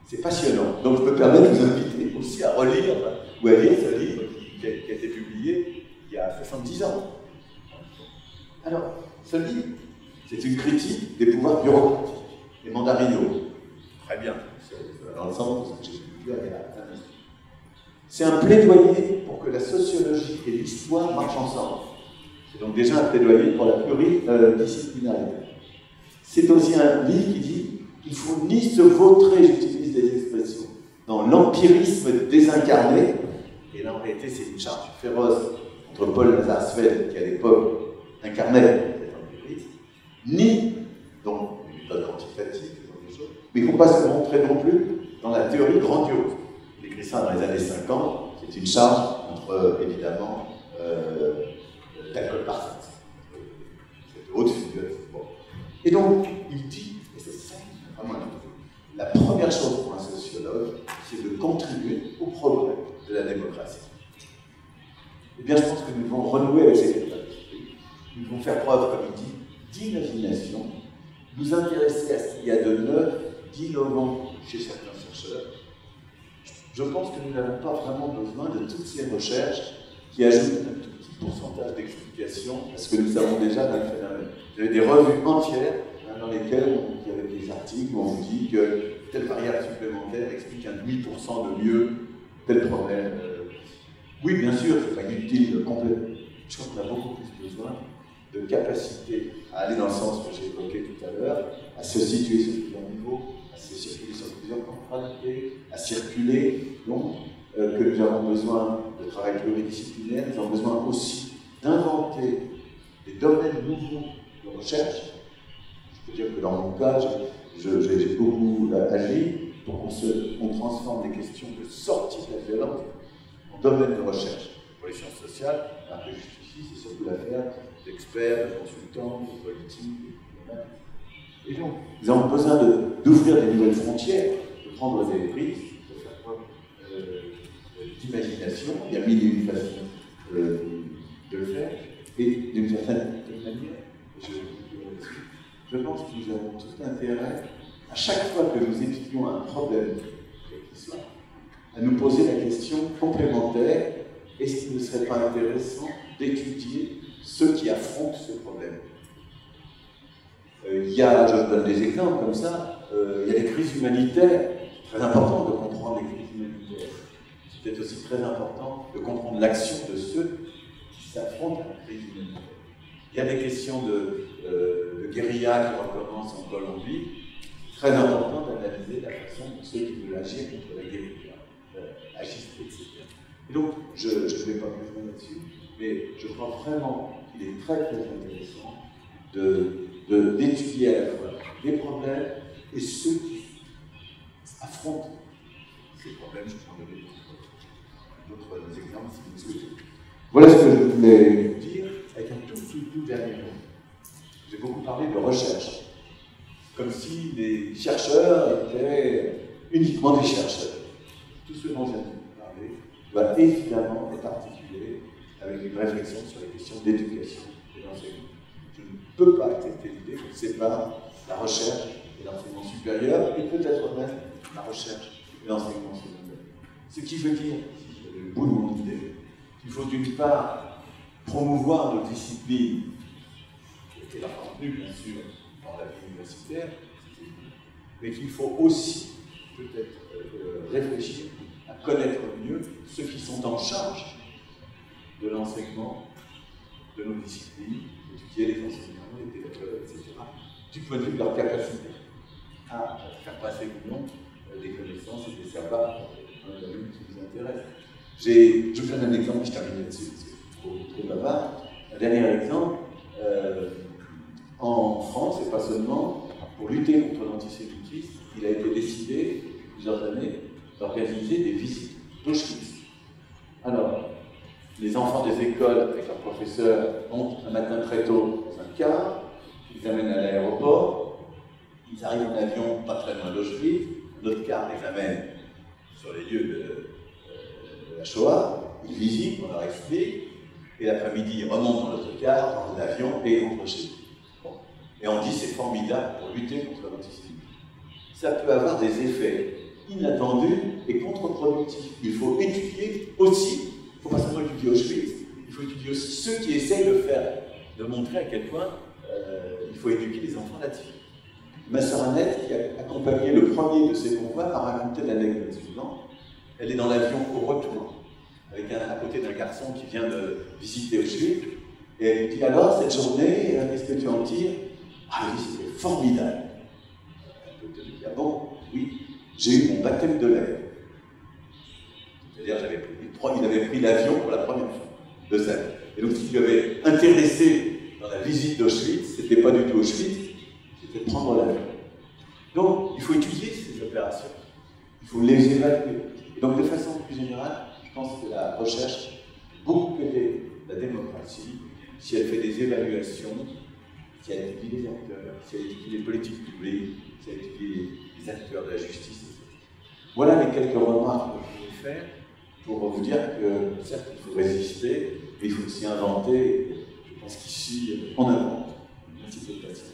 C'est passionnant. Donc, je me permets de vous inviter aussi à relire ou à lire ce livre qui a été publié il y a 70 ans. Alors, ce livre, c'est une critique des pouvoirs bureaucratiques, des mandarinaux. Très bien, dans le sens que j'ai pu dire. C'est un plaidoyer pour que la sociologie et l'histoire marchent ensemble. C'est donc déjà un plaidoyer pour la pluridisciplinarité. C'est aussi un livre qui dit qu'il ne faut ni se vautrer, j'utilise des expressions, dans l'empirisme désincarné, et là en réalité c'est une charge féroce entre Paul Lazarsfeld, qui à l'époque incarnait cet empirisme, ni, donc, une méthode quantitative, mais il ne faut pas se montrer non plus dans la théorie grandiose. Il écrit ça dans les années 50, c'est une charge entre, évidemment, Talcott Parsons, cette haute figure. Bon. Et donc, il dit, et c'est ça, vraiment, la première chose pour un sociologue, c'est de contribuer au progrès de la démocratie. Eh bien, je pense que nous devons renouer avec ces capacités. Nous devons faire preuve, comme il dit, d'imagination, nous intéresser à ce qu'il y a de neuf, d'innovant chez certains chercheurs. Je pense que nous n'avons pas vraiment besoin de toutes ces recherches qui ajoutent un tout petit pourcentage d'explication à ce que nous savons déjà dans le phénomène. Vous avez des revues entières dans lesquelles il y avait des articles où on vous dit que telle variable supplémentaire explique un demi% de mieux tel problème. Oui, bien sûr, ce n'est pas inutile complètement. Je crois qu'on a beaucoup plus besoin de capacité à aller dans le sens que j'ai évoqué tout à l'heure, à se situer sur plusieurs niveaux, à se circuler sur plusieurs temporalités, à circuler, donc, que nous avons besoin de travail pluridisciplinaire, nous avons besoin aussi d'inventer des domaines nouveaux de recherche. Je peux dire que dans mon cas, j'ai beaucoup agi pour qu'on transforme les questions de sortie de la violence en domaine de recherche. Pour les sciences sociales, un peu jusqu'ici, c'est surtout l'affaire d'experts, de consultants, de politiques, et donc, nous avons besoin d'ouvrir des nouvelles frontières, de prendre des prises, de faire preuve d'imagination. Il y a mille et une façons de le faire, et d'une certaine manière, je pense que nous avons tout intérêt, à chaque fois que nous étudions un problème, quel qu'il soit, à nous poser la question complémentaire, est-ce qu'il ne serait pas intéressant d'étudier ceux qui affrontent ce problème? Il y a, je donne des exemples comme ça, il y a des crises humanitaires, très important de comprendre les crises humanitaires. C'est peut-être aussi très important de comprendre l'action de ceux qui s'affrontent à la crise humanitaire. Il y a des questions de guérilla qui recommencent en Colombie. Très important d'analyser la façon dont ceux qui veulent agir contre la guérilla agissent, etc. Et donc, je ne vais pas plus loin là-dessus, mais je crois vraiment qu'il est très très intéressant d'étudier à la fois les problèmes et ceux qui affrontent ces problèmes. Je prendrai d'autres exemples si vous souhaitez. Voilà ce que je voulais dire avec un tout dernier mot. J'ai beaucoup parlé de recherche, comme si les chercheurs étaient uniquement des chercheurs. Tout ce dont j'ai parlé doit évidemment être articulé avec une réflexion sur les questions d'éducation et d'enseignement. Je ne peux pas accepter l'idée qu'on sépare la recherche et l'enseignement supérieur, et peut-être même la recherche et l'enseignement secondaire. Ce qui veut dire, si je vais au bout de mon idée, qu'il faut d'une part promouvoir nos disciplines, qui est la contenu bien sûr dans la vie universitaire, mais qu'il faut aussi peut-être réfléchir à connaître mieux ceux qui sont en charge de l'enseignement de nos disciplines, d'étudier les enseignants, les pédagogues, etc., du point de vue de leur capacité à faire passer ou non des connaissances et des savoirs dans le domaine qui nous intéresse. Je vous donne un exemple, je termine là-dessus, parce que c'est trop bavard. Un dernier exemple, en France, et pas seulement, pour lutter contre l'antisémitisme, il a été décidé, depuis plusieurs années, d'organiser des visites d'Auschwitz. Alors, les enfants des écoles, avec leurs professeurs, montent un matin très tôt dans un car, ils les amènent à l'aéroport, ils arrivent en avion pas très loin d'Auschwitz, notre car les amène sur les lieux de la Shoah, ils visitent, on leur explique, et l'après-midi, ils remontent dans notre car, dans l'avion, et ils rentrent chez eux. Bon. Et on dit c'est formidable pour lutter contre l'antisémitisme. Ça peut avoir des effets inattendus et contre-productifs. Il faut étudier aussi, il ne faut pas seulement étudier Auschwitz, il faut étudier aussi ceux qui essayent de montrer à quel point il faut éduquer les enfants là-dessus. Ma sœur Annette, qui a accompagné le premier de ces convois, m'a raconté l'anecdote suivante. Elle est dans l'avion au retour, avec à côté d'un garçon qui vient de visiter Auschwitz, et elle lui dit alors, cette journée, qu'est-ce que tu en tires? Ah oui, c'était formidable. Elle peut te dire, ah bon, oui, j'ai eu mon baptême de l'air. C'est-à-dire, il avait pris l'avion pour la première fois de sa vie. Et donc, ce qui lui avait intéressé dans la visite d'Auschwitz, c'était pas du tout Auschwitz, c'était prendre l'avion. Donc, il faut étudier ces opérations, il faut les évaluer. Et donc, de façon plus générale, je pense que la recherche peut beaucoup aider la démocratie si elle fait des évaluations, si elle étudie les acteurs, si elle étudie les politiques publiques, si elle étudie les acteurs de la justice, etc. Voilà les quelques remarques que je voulais faire pour vous dire que, certes, il faut résister, mais il faut aussi inventer. Je pense qu'ici, on invente. Merci de votre patience.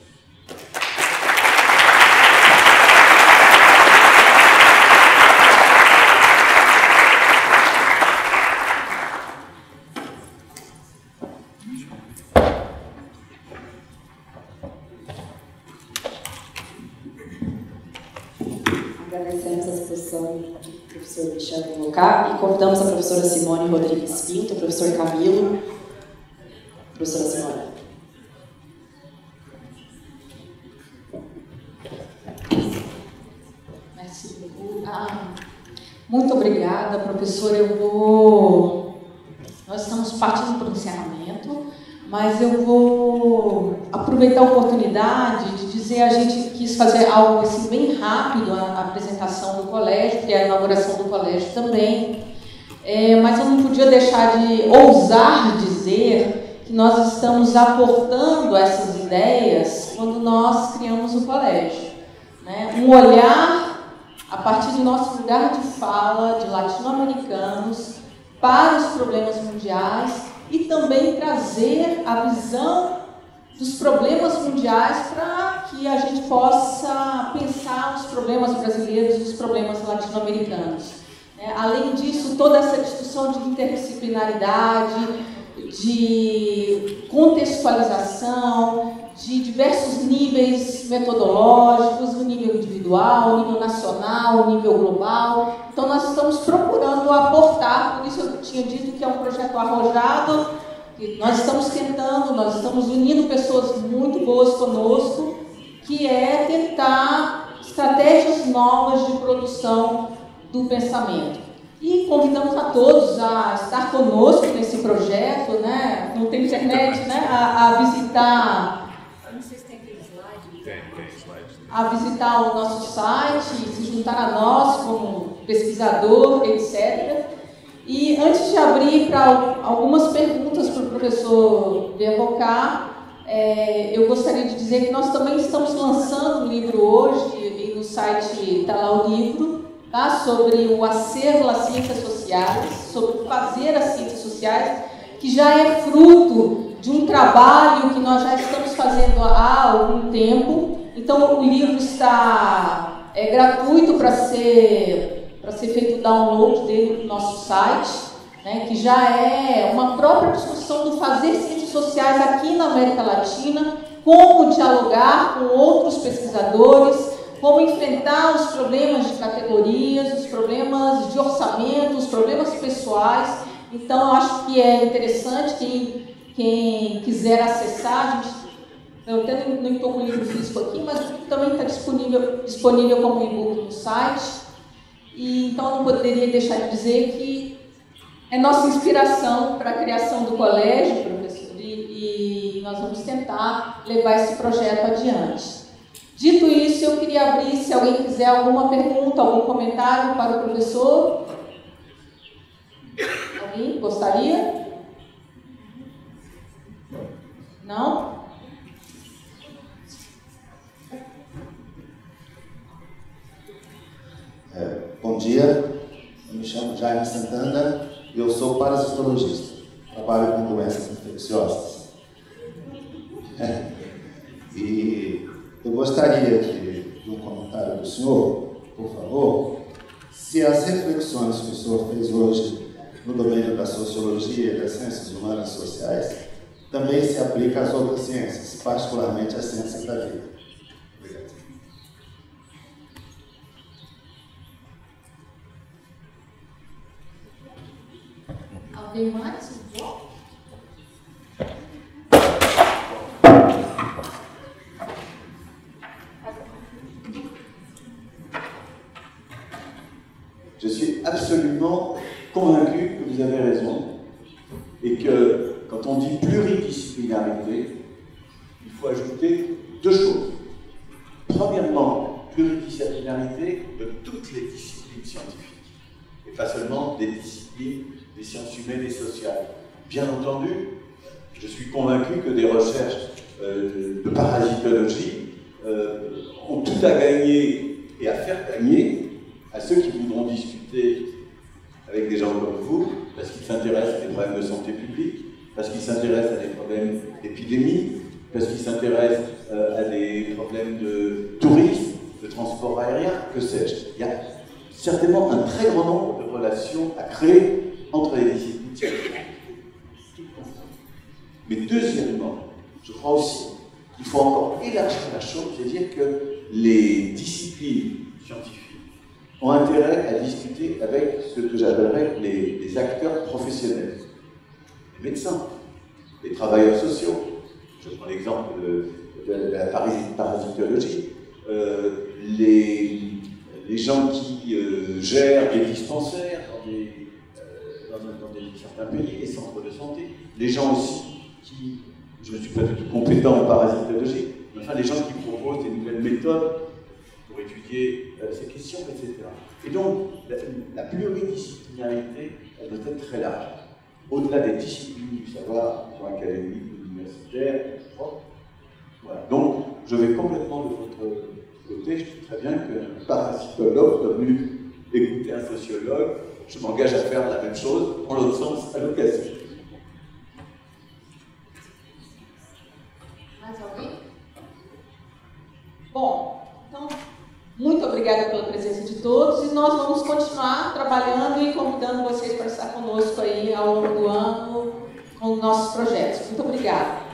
Agradecemos a exposição do professor Michel Bocá e convidamos a professora Simone Rodrigues Pinto, o professor Camilo. Professora Simone. Muito obrigada, professora. Nós estamos partindo para o encerramento, mas eu vou aproveitar a oportunidade de dizer, a gente quis fazer algo assim bem rápido, a apresentação do colégio, que é a inauguração do colégio também, mas eu não podia deixar de ousar dizer que nós estamos aportando essas ideias quando nós criamos o colégio, né? Um olhar a partir do nosso lugar de fala de latino-americanos para os problemas mundiais e também trazer a visão dos problemas mundiais para que a gente possa pensar os problemas brasileiros e os problemas latino-americanos. Além disso, toda essa discussão de interdisciplinaridade, de contextualização, de diversos níveis metodológicos, o nível individual, o nível nacional, o nível global. Então, nós estamos procurando aportar, por isso eu tinha dito que é um projeto arrojado, que nós estamos tentando, nós estamos unindo pessoas muito boas conosco, que é tentar estratégias novas de produção do pensamento. E convidamos a todos a estar conosco nesse projeto, né? Não tem internet, né? A visitar... Não sei se tem aquele slide. Tem slide. A visitar o nosso site, se juntar a nós como pesquisador, etc. E antes de abrir para algumas perguntas para o professor Bocá, eu gostaria de dizer que nós também estamos lançando um livro hoje, e no site está lá o livro, tá? Sobre o acervo às ciências sociais, sobre fazer as ciências sociais, que já é fruto de um trabalho que nós já estamos fazendo há algum tempo. Então, o livro está gratuito para ser feito o download dele no nosso site, né, que já é uma própria discussão do fazer ciências sociais aqui na América Latina, como dialogar com outros pesquisadores, como enfrentar os problemas de categorias, os problemas de orçamento, os problemas pessoais. Então, eu acho que é interessante quem quiser acessar. Eu até não estou com o livro físico aqui, mas também está disponível como e-book no site. E, então, eu não poderia deixar de dizer que é nossa inspiração para a criação do colégio, professor, e nós vamos tentar levar esse projeto adiante. Dito isso, eu queria abrir, se alguém quiser alguma pergunta, algum comentário para o professor. Alguém gostaria? Não? Bom dia, eu me chamo Jaime Santana e eu sou parasitologista. Trabalho com doenças infecciosas. E gostaria de um comentário do senhor, por favor, se as reflexões que o senhor fez hoje no domínio da sociologia e das ciências humanas e sociais também se aplica às outras ciências, particularmente às ciências da vida. Obrigado. Alguém mais? Je suis absolument convaincu que vous avez raison et que quand on dit pluridisciplinarité, il faut ajouter deux choses. Premièrement, pluridisciplinarité de toutes les disciplines scientifiques et pas seulement des disciplines des sciences humaines et sociales. Bien entendu, je suis convaincu que des recherches de parasitologie ont tout à gagner et à faire gagner à ceux qui voudront discuter avec des gens comme vous, parce qu'ils s'intéressent à des problèmes de santé publique, parce qu'ils s'intéressent à des problèmes d'épidémie, parce qu'ils s'intéressent à des problèmes de tourisme, de transport aérien, que sais-je. Il y a certainement un très grand nombre de relations à créer entre les disciplines scientifiques. Mais deuxièmement, je crois aussi qu'il faut encore élargir la chose, c'est-à-dire que les disciplines scientifiques ont intérêt à discuter avec ce que j'appellerais les acteurs professionnels, les médecins, les travailleurs sociaux. Je prends l'exemple de la parasitologie, les gens qui gèrent des dispensaires dans certains pays, les centres de santé, les gens aussi qui, je ne suis pas du tout compétent en parasitologie, mais enfin les gens qui proposent des nouvelles méthodes pour étudier ces questions, etc. Et donc, la pluridisciplinarité, elle doit être très large. Au-delà des disciplines du savoir, soit académique ou universitaire, voilà. Donc, je vais complètement de votre côté. Je sais très bien qu'un parasitologue soit venu écouter un sociologue. Je m'engage à faire la même chose, en l'autre sens, à l'occasion. Mais alguém? Bom, então, muito obrigada pela presença de todos e nós vamos continuar trabalhando e convidando vocês para estar conosco aí ao longo do ano com nossos projetos. Muito obrigada.